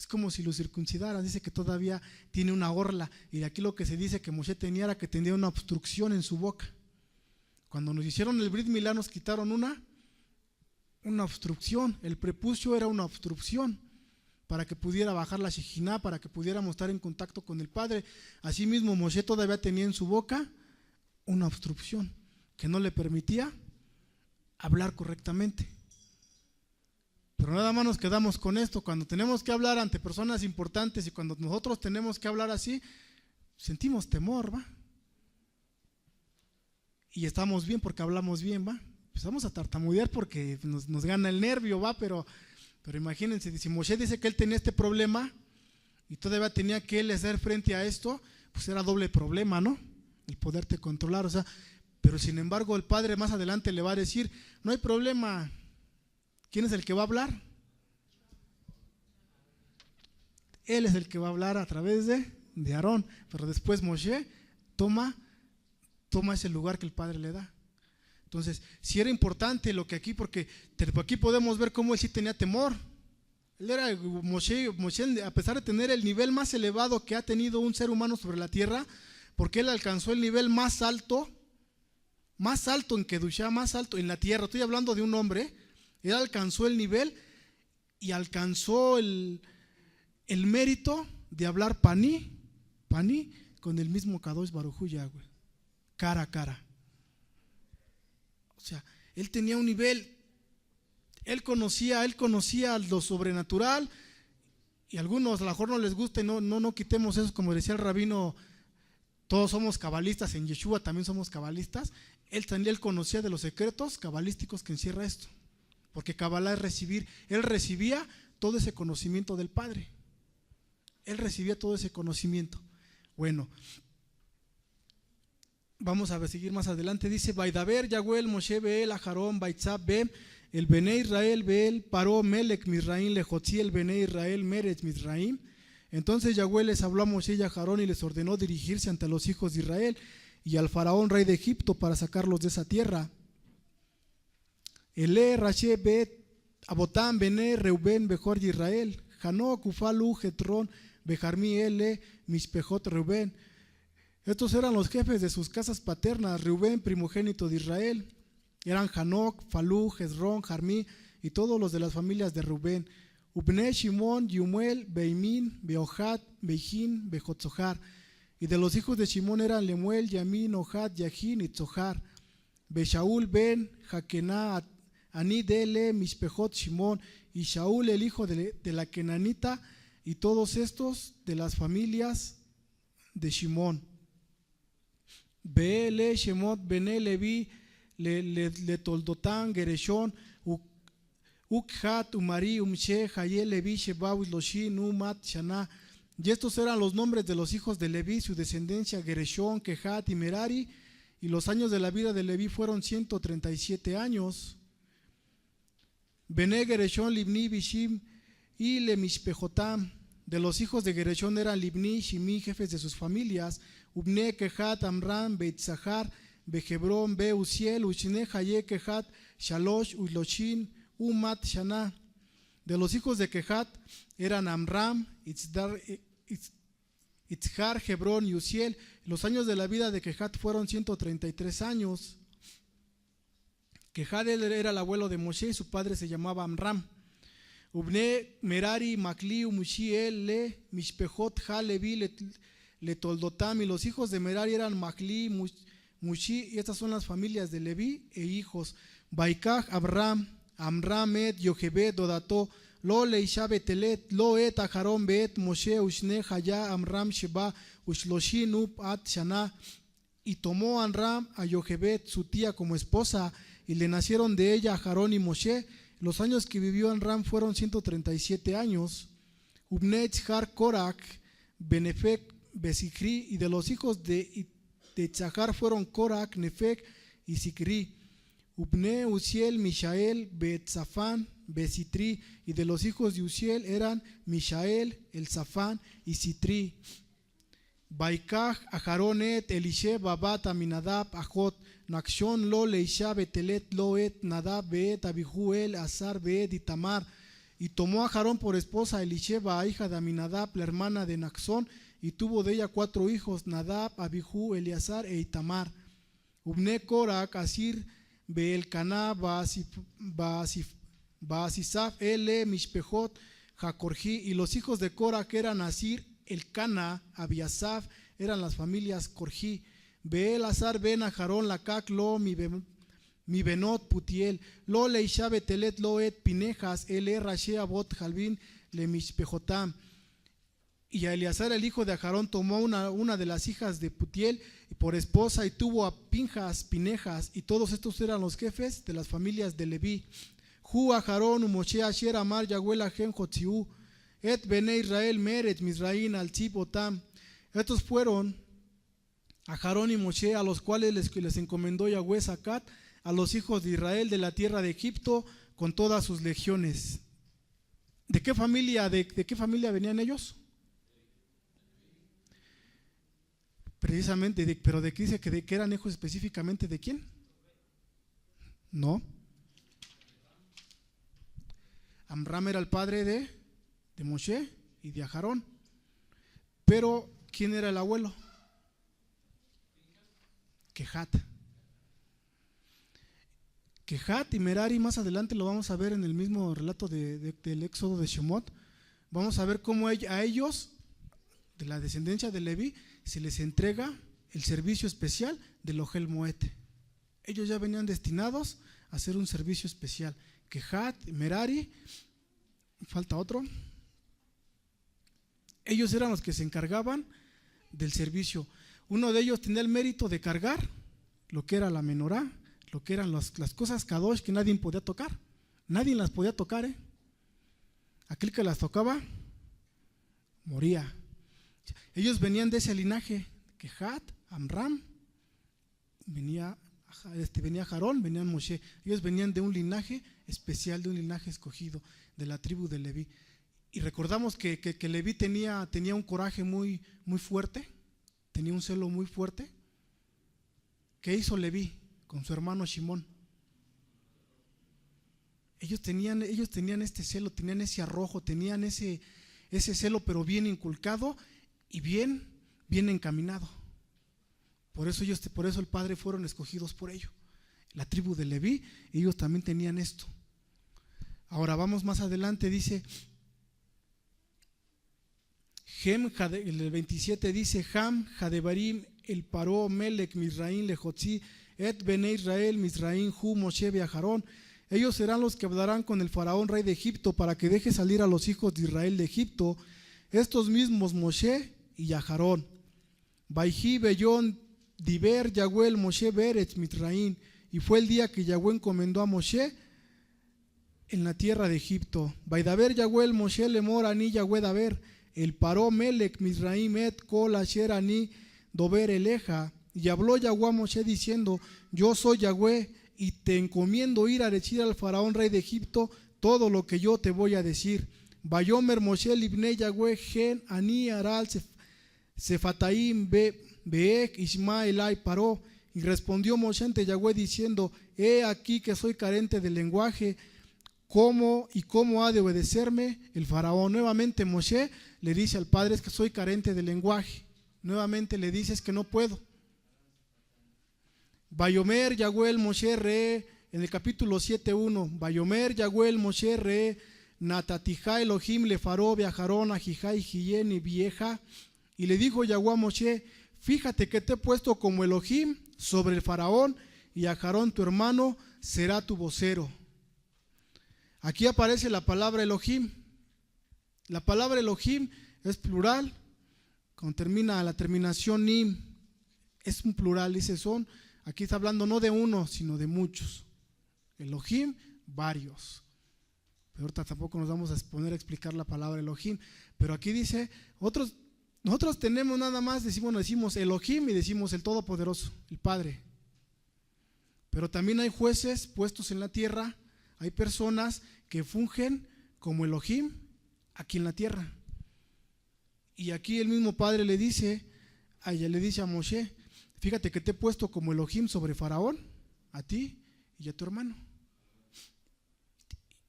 Es como si lo circuncidara, dice que todavía tiene una orla. Y aquí lo que se dice que Moshe tenía era que tenía una obstrucción en su boca. Cuando nos hicieron el Brit Milá nos quitaron una obstrucción. El prepucio era una obstrucción para que pudiera bajar la Shejinah, para que pudiéramos estar en contacto con el Padre. Asimismo, Moshe todavía tenía en su boca una obstrucción que no le permitía hablar correctamente. Pero nada más nos quedamos con esto. Cuando tenemos que hablar ante personas importantes y cuando nosotros tenemos que hablar así, sentimos temor, ¿va? Y estamos bien porque hablamos bien, ¿va? Empezamos a tartamudear porque nos gana el nervio, ¿va? Pero imagínense, si Moshe dice que él tenía este problema y todavía tenía que él hacer frente a esto, pues era doble problema, ¿no? El poderte controlar, o sea, pero sin embargo el Padre más adelante le va a decir, no hay problema. ¿Quién es el que va a hablar? Él es el que va a hablar a través de Aarón, pero después Moshe toma ese lugar que el Padre le da. Entonces, sí era importante lo que aquí, porque aquí podemos ver cómo él sí tenía temor. Él era Moshe, a pesar de tener el nivel más elevado que ha tenido un ser humano sobre la tierra, porque él alcanzó el nivel más alto en Kedushá, más alto en la tierra. Estoy hablando de un hombre. Él alcanzó el nivel y alcanzó el mérito de hablar paní con el mismo Kadosh Baruj Hu Yahweh, cara a cara. O sea, él tenía un nivel, él conocía lo sobrenatural, y a algunos a lo mejor no les gusta y no quitemos eso, como decía el rabino, todos somos cabalistas, en Yeshua también somos cabalistas. Él conocía de los secretos cabalísticos que encierra esto, porque Kabbalah es recibir. Él recibía todo ese conocimiento del Padre, él recibía todo ese conocimiento. Bueno, vamos a seguir más adelante. Dice: Vaidaber Yahweh el Moshe Beel Aharón Baitzab Bem el Bene Israel Beel Paró Melech Mizraim Lejotzi el Bene Israel Meretz Mizraim. Entonces Yahweh les habló a Moshe y a Aarón y les ordenó dirigirse ante los hijos de Israel y al faraón rey de Egipto para sacarlos de esa tierra. Ele Rashe Bet Abotam Bene Reuben Bejor de Israel Hanok Ufalu Jetron Bejarmi Ele Mishpejot Reuben. Estos eran los jefes de sus casas paternas. Reuben, primogénito de Israel, eran Hanok, Falú, Jezrón, Jarmí y todos los de las familias de Reuben. Ubne, Shimón, Yumuel, Beimín, Beohat, Beijín, Bejotzohar. Y de los hijos de Shimón eran Lemuel, Yamín, Ohat, Yajín y Tzohar. Beshaul, Ben, Jaquená, Ani, Dele, Mishpejot, Shimón. Y Shaul, el hijo de la Kenanita, y todos estos de las familias de Shimón. Beele, Shemot, Bene, Levi, le Toldotán, Gereshón, Ukhat, Umari, Umshe, Hayel, Levi, Shebau, Loshin, Umat, Shana. Y estos eran los nombres de los hijos de Levi, su descendencia, Gereshón, Kehat y Merari. Y los años de la vida de Levi fueron 137 años. Bene, Gereshón, Libni, Bishim y Lemishpejotam. De los hijos de Gereshón eran Libni, Shimi, jefes de sus familias. Ubne, Kehat, Amram, Beitzahar, Behebrón, Be, Uziel, Ushne, Haye, Kehat, Shalosh, Uloshin, Umat, Shana. De los hijos de Kehat eran Amram, Itzhar, Hebrón y Uziel. Los años de la vida de Kehat fueron 133 años. Kehat era el abuelo de Moshe y su padre se llamaba Amram. Ubne, Merari, Makli, Mushiel, Le, Mishpejot, Ha, Levi, Le Toldotam. Y los hijos de Merari eran Makli, Mushi, y estas son las familias de Levi e hijos. Baikaj, Abram, Amram, Et, Yochebed, Dodato, Lo, Leisha, Betelet, Lo, Et, Aharón, Bet, Moshe, Ushne, Haya, Amram, Sheba, Ushloshin, Up, At, Shana. Y tomó Amram a Yochebed, su tía, como esposa, y le nacieron de ella Aharón y Moshe. Los años que vivió Amram fueron 137 años. Ubne, Tzhar, Korak, Benefek, Besikri. Y de los hijos de Tzahar fueron Korak, Nefek y Sikri. Ubne, Uziel, Mishael, Betzafán, Besitri. Y de los hijos de Uziel eran Mishael, Elzafán y Sitri. Baikaj, Aharonet, Elishe, Babat, Aminadab, Ajot, Nakshon, Lo, Leisha, Betelet, Loet, Nadab, Beet, Abihuel, Azar, Beet y Tamar. Y tomó a Aarón por esposa a Elisheba, hija de Aminadab, la hermana de Naxón, y tuvo de ella 4 hijos, Nadab, Abijú, Eleazar e Itamar. Ubne, Corac, Asir, Beelcaná, Baasisaf, Ele, Mishpejot, Jacorjí. Y los hijos de Corac eran Asir, Elcana, Abiasaf, eran las familias Corjí. Beelazar, Ben, Ajarón, Lacac, Lo, mi Benot, Putiel, Lo, Leisha, Betelet, Loet, Pinejas, Ele, Rashe, Abot, Jalvin, Le, Mishpejotam. Y a Eleazar, el hijo de Ajarón, tomó una de las hijas de Putiel por esposa, y tuvo a Pinjas, Pinejas, y todos estos eran los jefes de las familias de Leví. Ju, Ajarón, Moshe, Asher, Amar, Yahuel, Ajen, Jotziú, Et Bene Israel, Meret, Mizraín, Alzib, Otam. Estos fueron Ajarón y Moshe, a los cuales les encomendó Yahweh Sacat, a los hijos de Israel de la tierra de Egipto, con todas sus legiones. ¿De qué familia venían ellos? Precisamente, pero de qué dice que eran hijos específicamente de quién? No. Amram era el padre de Moshe y de Ajarón. Pero ¿quién era el abuelo? Kehat. Kehat y Merari, más adelante lo vamos a ver en el mismo relato del Éxodo de Shemot. Vamos a ver cómo a ellos, de la descendencia de Leví, se les entrega el servicio especial del Ohel Moed. Ellos ya venían destinados a hacer un servicio especial. Kehat, Merari, falta otro. Ellos eran los que se encargaban del servicio. Uno de ellos tenía el mérito de cargar lo que era la menorá, lo que eran las cosas kadosh que nadie podía tocar. Nadie las podía tocar. Aquel que las tocaba moría. Ellos venían de ese linaje, Kehat, Amram, venía Ajarón, venían Moshe. Ellos venían de un linaje especial, de un linaje escogido, de la tribu de Leví. Y recordamos que Leví tenía un coraje muy, muy fuerte, tenía un celo muy fuerte. ¿Qué hizo Leví con su hermano Shimón? Ellos tenían este celo, tenían ese arrojo, tenían ese celo, pero bien inculcado y bien encaminado. Por eso el Padre fueron escogidos por ello. La tribu de Leví, ellos también tenían esto. Ahora vamos más adelante, dice el 27 dice: Ham, Jadebarim, el Paró, Melech, Mizraín, Lejotzi, Et Bene Israel, Mizraín, Ju, Moshe, Beajarón. Ellos serán los que hablarán con el faraón rey de Egipto para que deje salir a los hijos de Israel de Egipto. Estos mismos Moshe y Yajarón. Baijí, Bellón, Diber, Yahuel, Moshe, Beret, Mizraín. Y fue el día que Yahweh encomendó a Moshe en la tierra de Egipto. Baidaber, Yahuel, Moshe, Lemor, Ani, Yahweh, Daber. El Paró, Melech, Mizraim, Et, Kol, Asher, Ani, Dober, Eleja. Y habló Yahweh a Moshe diciendo: yo soy Yahweh y te encomiendo ir a decir al faraón rey de Egipto todo lo que yo te voy a decir. Bayomer Moshe libnei Yahweh gen ani aral sefataim beek ishma elai Paró. Y respondió Moshe ante Yahweh diciendo: he aquí que soy carente de lenguaje, ¿cómo ha de obedecerme el faraón? Nuevamente Moshe le dice al padre: es que soy carente de lenguaje. Nuevamente le dice: es que no puedo. Bayomer Yahweh Moshe re, en el capítulo 7:1, Bayomer Yahweh Moshe re, Natatija Elohim le Faró Beajarón Ajijá y Gien y Vieja. Y le dijo Yahweh a Moshe: fíjate que te he puesto como Elohim sobre el faraón, y Ajarón tu hermano será tu vocero. Aquí aparece la palabra Elohim. La palabra Elohim es plural, cuando termina la terminación nim, es un plural, dice son. Aquí está hablando no de uno, sino de muchos. Elohim, varios. Pero ahorita tampoco nos vamos a poner a explicar la palabra Elohim. Pero aquí dice, nosotros tenemos nada más, decimos Elohim y decimos el Todopoderoso, el Padre. Pero también hay jueces puestos en la tierra, hay personas que fungen como Elohim aquí en la tierra. Y aquí el mismo Padre le dice a Moshe: fíjate que te he puesto como Elohim sobre Faraón, a ti y a tu hermano.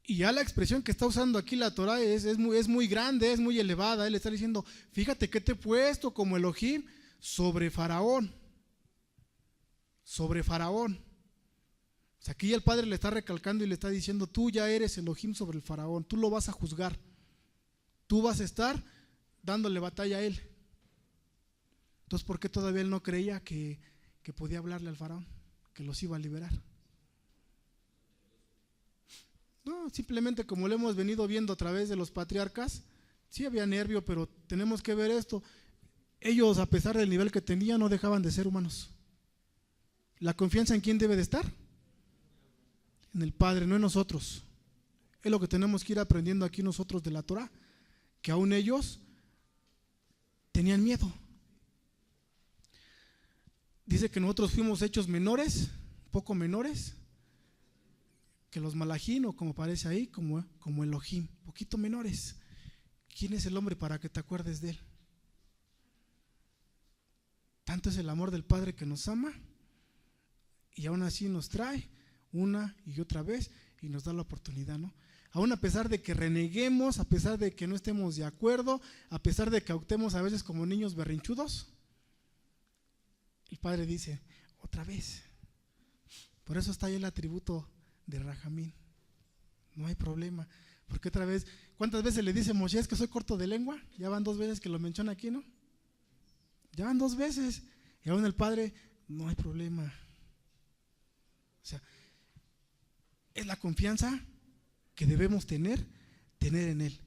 Y ya la expresión que está usando aquí la Torah es muy grande, es muy elevada. Él está diciendo, fíjate que te he puesto como Elohim sobre Faraón. Sobre Faraón. O sea, aquí el Padre le está recalcando y le está diciendo, tú ya eres Elohim sobre el Faraón, tú lo vas a juzgar. Tú vas a estar dándole batalla a él. Entonces, ¿por qué todavía él no creía que podía hablarle al Faraón? Que los iba a liberar. No, simplemente como lo hemos venido viendo a través de los patriarcas, sí había nervio, pero tenemos que ver esto. Ellos, a pesar del nivel que tenían, no dejaban de ser humanos. ¿La confianza en quién debe de estar? En el Padre, no en nosotros. Es lo que tenemos que ir aprendiendo aquí nosotros de la Torah, que aún ellos tenían miedo. Dice que nosotros fuimos hechos menores, poco menores, que los Malachim, o como aparece ahí, como Elohim, poquito menores. ¿Quién es el hombre para que te acuerdes de él? Tanto es el amor del Padre que nos ama, y aún así nos trae una y otra vez y nos da la oportunidad, ¿no? Aún a pesar de que reneguemos, a pesar de que no estemos de acuerdo, a pesar de que actuemos a veces como niños berrinchudos, el Padre dice, otra vez. Por eso está ahí el atributo de Rajamín. No hay problema. Porque otra vez, ¿cuántas veces le dice Moisés que soy corto de lengua? Ya van 2 veces que lo menciona aquí, ¿no? Ya van 2 veces. Y aún el Padre, no hay problema. O sea, es la confianza que debemos tener en Él.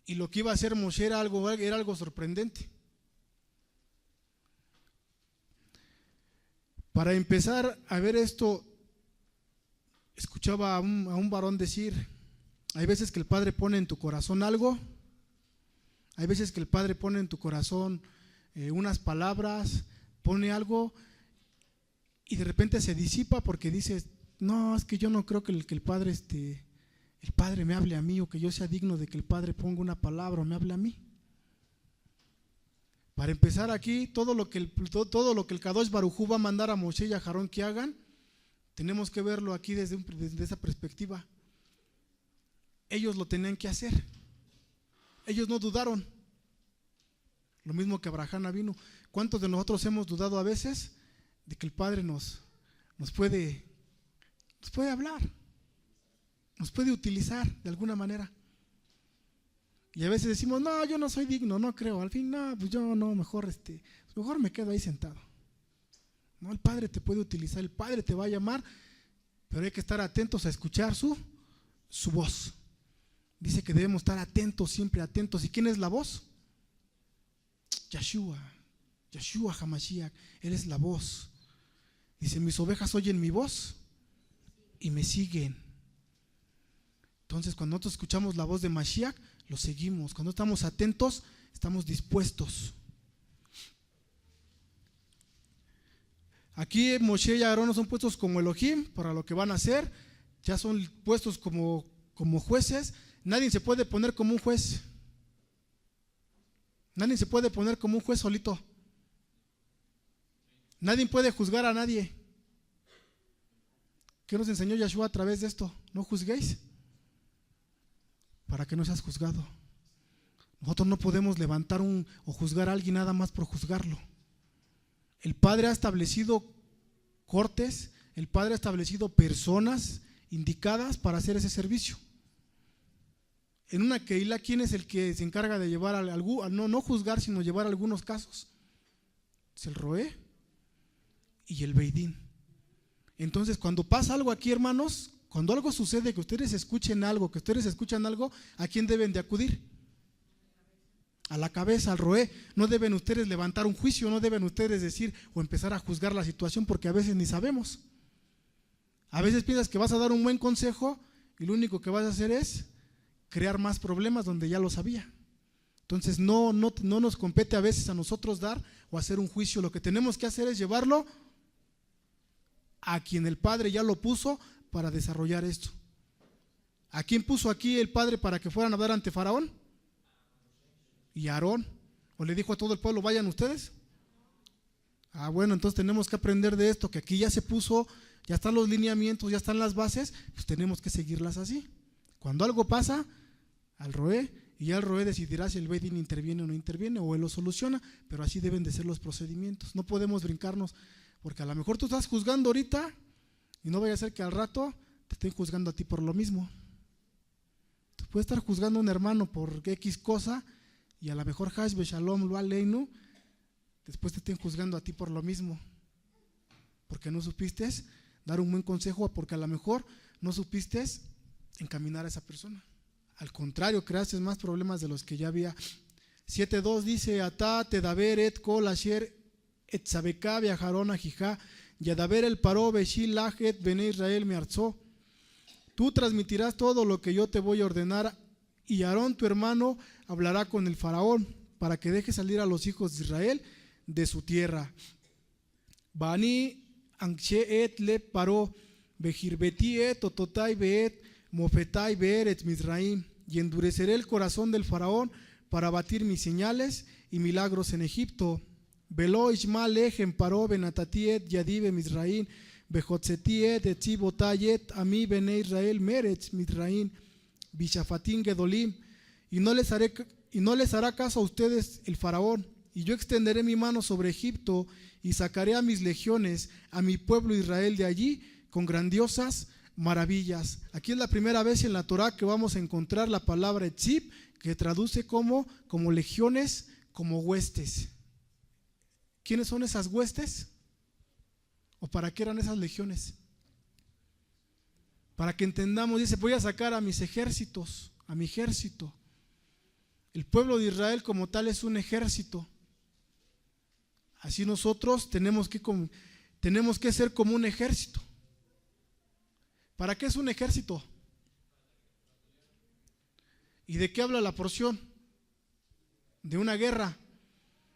Y lo que iba a hacer Moshe era algo sorprendente. Para empezar a ver esto, escuchaba a un varón decir, hay veces que el Padre pone en tu corazón algo, hay veces que el Padre pone en tu corazón unas palabras, pone algo y de repente se disipa porque dices, no, es que yo no creo que el Padre me hable a mí, o que yo sea digno de que el Padre ponga una palabra o me hable a mí. Para empezar aquí, todo lo que el Kadosh Baruj Hu va a mandar a Moshe y a Aarón que hagan, tenemos que verlo aquí desde esa perspectiva. Ellos lo tenían que hacer. Ellos no dudaron. Lo mismo que Abraham vino. ¿Cuántos de nosotros hemos dudado a veces de que el Padre nos puede hablar, nos puede utilizar de alguna manera? Y a veces decimos, no, yo no soy digno, no creo, al fin, no, pues yo no, mejor me quedo ahí sentado. No, el Padre te puede utilizar, el Padre te va a llamar, pero hay que estar atentos a escuchar su voz. Dice que debemos estar atentos, siempre atentos. ¿Y quién es la voz? Yeshua HaMashiach, Él es la voz. Dice, mis ovejas oyen mi voz y me siguen. Entonces, cuando nosotros escuchamos la voz de Mashiach, lo seguimos. Cuando estamos atentos, estamos dispuestos. Aquí Moshe y Aarón no son puestos como Elohim para lo que van a hacer, ya son puestos como jueces. Nadie se puede poner como un juez. Nadie se puede poner como un juez solito. Nadie puede juzgar a nadie. ¿Qué nos enseñó Yeshua a través de esto? No juzguéis para que no seas juzgado. Nosotros no podemos levantar o juzgar a alguien nada más por juzgarlo. El Padre ha establecido cortes, el Padre ha establecido personas indicadas para hacer ese servicio. En una Keilah, ¿quién es el que se encarga de llevar no juzgar, sino llevar algunos casos? Es el Roé y el Beidín. Entonces, cuando pasa algo aquí, hermanos, cuando algo sucede, que ustedes escuchan algo, ¿a quién deben de acudir? A la cabeza, al Roé. No deben ustedes levantar un juicio, no deben ustedes decir o empezar a juzgar la situación, porque a veces ni sabemos. A veces piensas que vas a dar un buen consejo y lo único que vas a hacer es crear más problemas donde ya lo sabía. Entonces no nos compete a veces a nosotros dar o hacer un juicio. Lo que tenemos que hacer es llevarlo a quien el Padre ya lo puso para desarrollar esto. ¿A quién puso aquí el Padre para que fueran a hablar ante Faraón? Y Aarón. ¿O le dijo a todo el pueblo, vayan ustedes? Bueno, entonces tenemos que aprender de esto, que aquí ya se puso, ya están los lineamientos, ya están las bases, pues tenemos que seguirlas así. Cuando algo pasa, al Roé, y ya el Roé decidirá si el Beit Din interviene o no interviene, o él lo soluciona, pero así deben de ser los procedimientos. No podemos brincarnos, porque a lo mejor tú estás juzgando ahorita, y no vaya a ser que al rato te estén juzgando a ti por lo mismo. Tú puedes estar juzgando a un hermano por X cosa, y a lo mejor Hashbe Shalom lo aleinu, después te estén juzgando a ti por lo mismo, porque no supiste dar un buen consejo, porque a lo mejor no supiste encaminar a esa persona. Al contrario, creaste más problemas de los que ya había. 7.2 dice: Atá tedaber et kol asher et sabeka viajaron a jija, yadaber el paró beshil lajet bene Israel me arzó. Tú transmitirás todo lo que yo te voy a ordenar, y Aarón tu hermano hablará con el faraón para que deje salir a los hijos de Israel de su tierra. Bani anche et le paró bejirbeti et ototai beet mofetai beeret Mizraim, y endureceré el corazón del faraón para batir mis señales y milagros en Egipto. Velo ishma lejem paró benatatiet yadibe Mizraim bejotzetiet etzibotayet ami bene Israel meretz Mizraim bishafatim gedolim, y no les hará caso a ustedes el faraón, y yo extenderé mi mano sobre Egipto y sacaré a mis legiones, a mi pueblo Israel de allí con grandiosas maravillas. Aquí es la primera vez en la Torah que vamos a encontrar la palabra etzib, que traduce como legiones, como huestes. ¿Quiénes son esas huestes? ¿O para qué eran esas legiones? Para que entendamos, dice: voy a sacar a mis ejércitos, a mi ejército. El pueblo de Israel como tal es un ejército. Así nosotros tenemos que ser como un ejército. ¿Para qué es un ejército? ¿Y de qué habla la porción? De una guerra.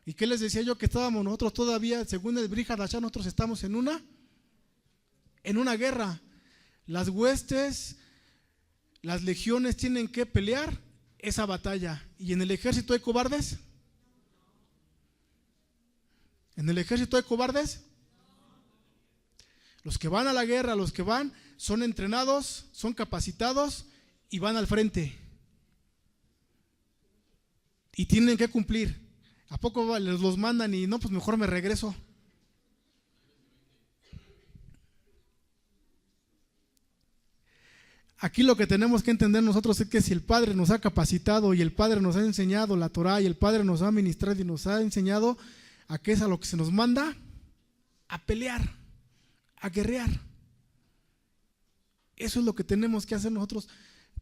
¿Y qué les decía yo? Que estábamos nosotros todavía, según el Brit Hadashah, nosotros estamos en una guerra. Las huestes, las legiones tienen que pelear esa batalla. ¿Y en el ejército hay cobardes? ¿En el ejército hay cobardes? Los que van a la guerra, los que van, son entrenados, son capacitados y van al frente. Y tienen que cumplir. ¿A poco les los mandan y no, pues mejor me regreso? Aquí lo que tenemos que entender nosotros es que si el Padre nos ha capacitado y el Padre nos ha enseñado la Torah y el Padre nos ha ministrado y nos ha enseñado a qué es a lo que se nos manda, a pelear, a guerrear. Eso es lo que tenemos que hacer nosotros,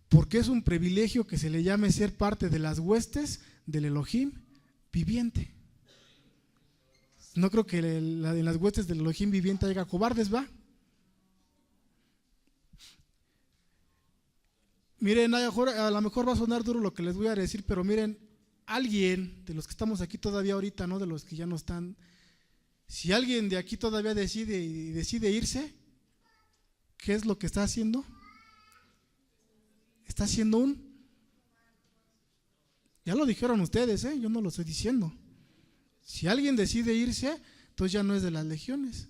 porque es un privilegio que se le llame ser parte de las huestes del Elohim viviente. No creo que en las huestes del Elohim viviente haya cobardes, ¿va? Miren, a lo mejor va a sonar duro lo que les voy a decir, pero miren, alguien de los que estamos aquí todavía ahorita, no de los que ya no están, si alguien de aquí todavía decide irse, ¿qué es lo que está haciendo? Está haciendo ya lo dijeron ustedes, yo no lo estoy diciendo. Si alguien decide irse, entonces ya no es de las legiones,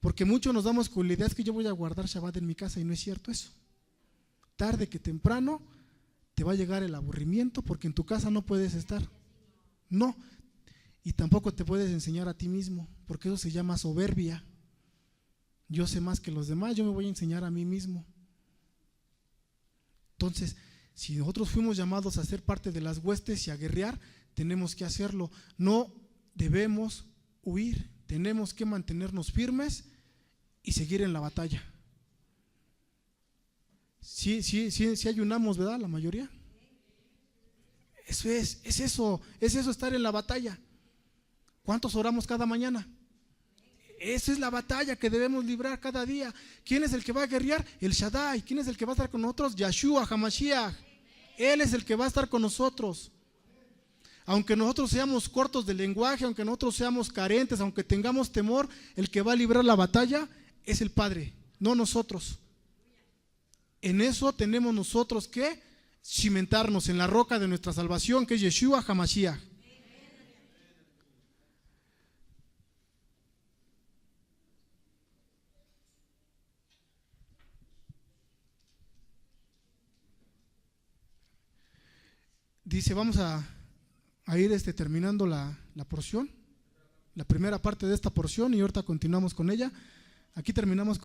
porque muchos nos damos con la idea es que yo voy a guardar Shabbat en mi casa, y no es cierto eso. Tarde que temprano te va a llegar el aburrimiento, porque en tu casa no puedes estar. No. Y tampoco te puedes enseñar a ti mismo, porque eso se llama soberbia. Yo sé más que los demás, yo me voy a enseñar a mí mismo. Entonces, si nosotros fuimos llamados a ser parte de las huestes y a guerrear, tenemos que hacerlo. No debemos huir, tenemos que mantenernos firmes y seguir en la batalla. Sí ayunamos, ¿verdad? La mayoría. Eso es eso estar en la batalla. ¿Cuántos oramos cada mañana? Esa es la batalla que debemos librar cada día. ¿Quién es el que va a guerrear? El Shaddai. ¿Quién es el que va a estar con nosotros? Yeshua HaMashiach. Él es el que va a estar con nosotros. Aunque nosotros seamos cortos de lenguaje, aunque nosotros seamos carentes, aunque tengamos temor, el que va a librar la batalla es el Padre, no nosotros. En eso tenemos nosotros que cimentarnos en la roca de nuestra salvación, que es Yeshua HaMashiach. dice, vamos a ir terminando la porción, la primera parte de esta porción, y ahorita continuamos con ella. Aquí terminamos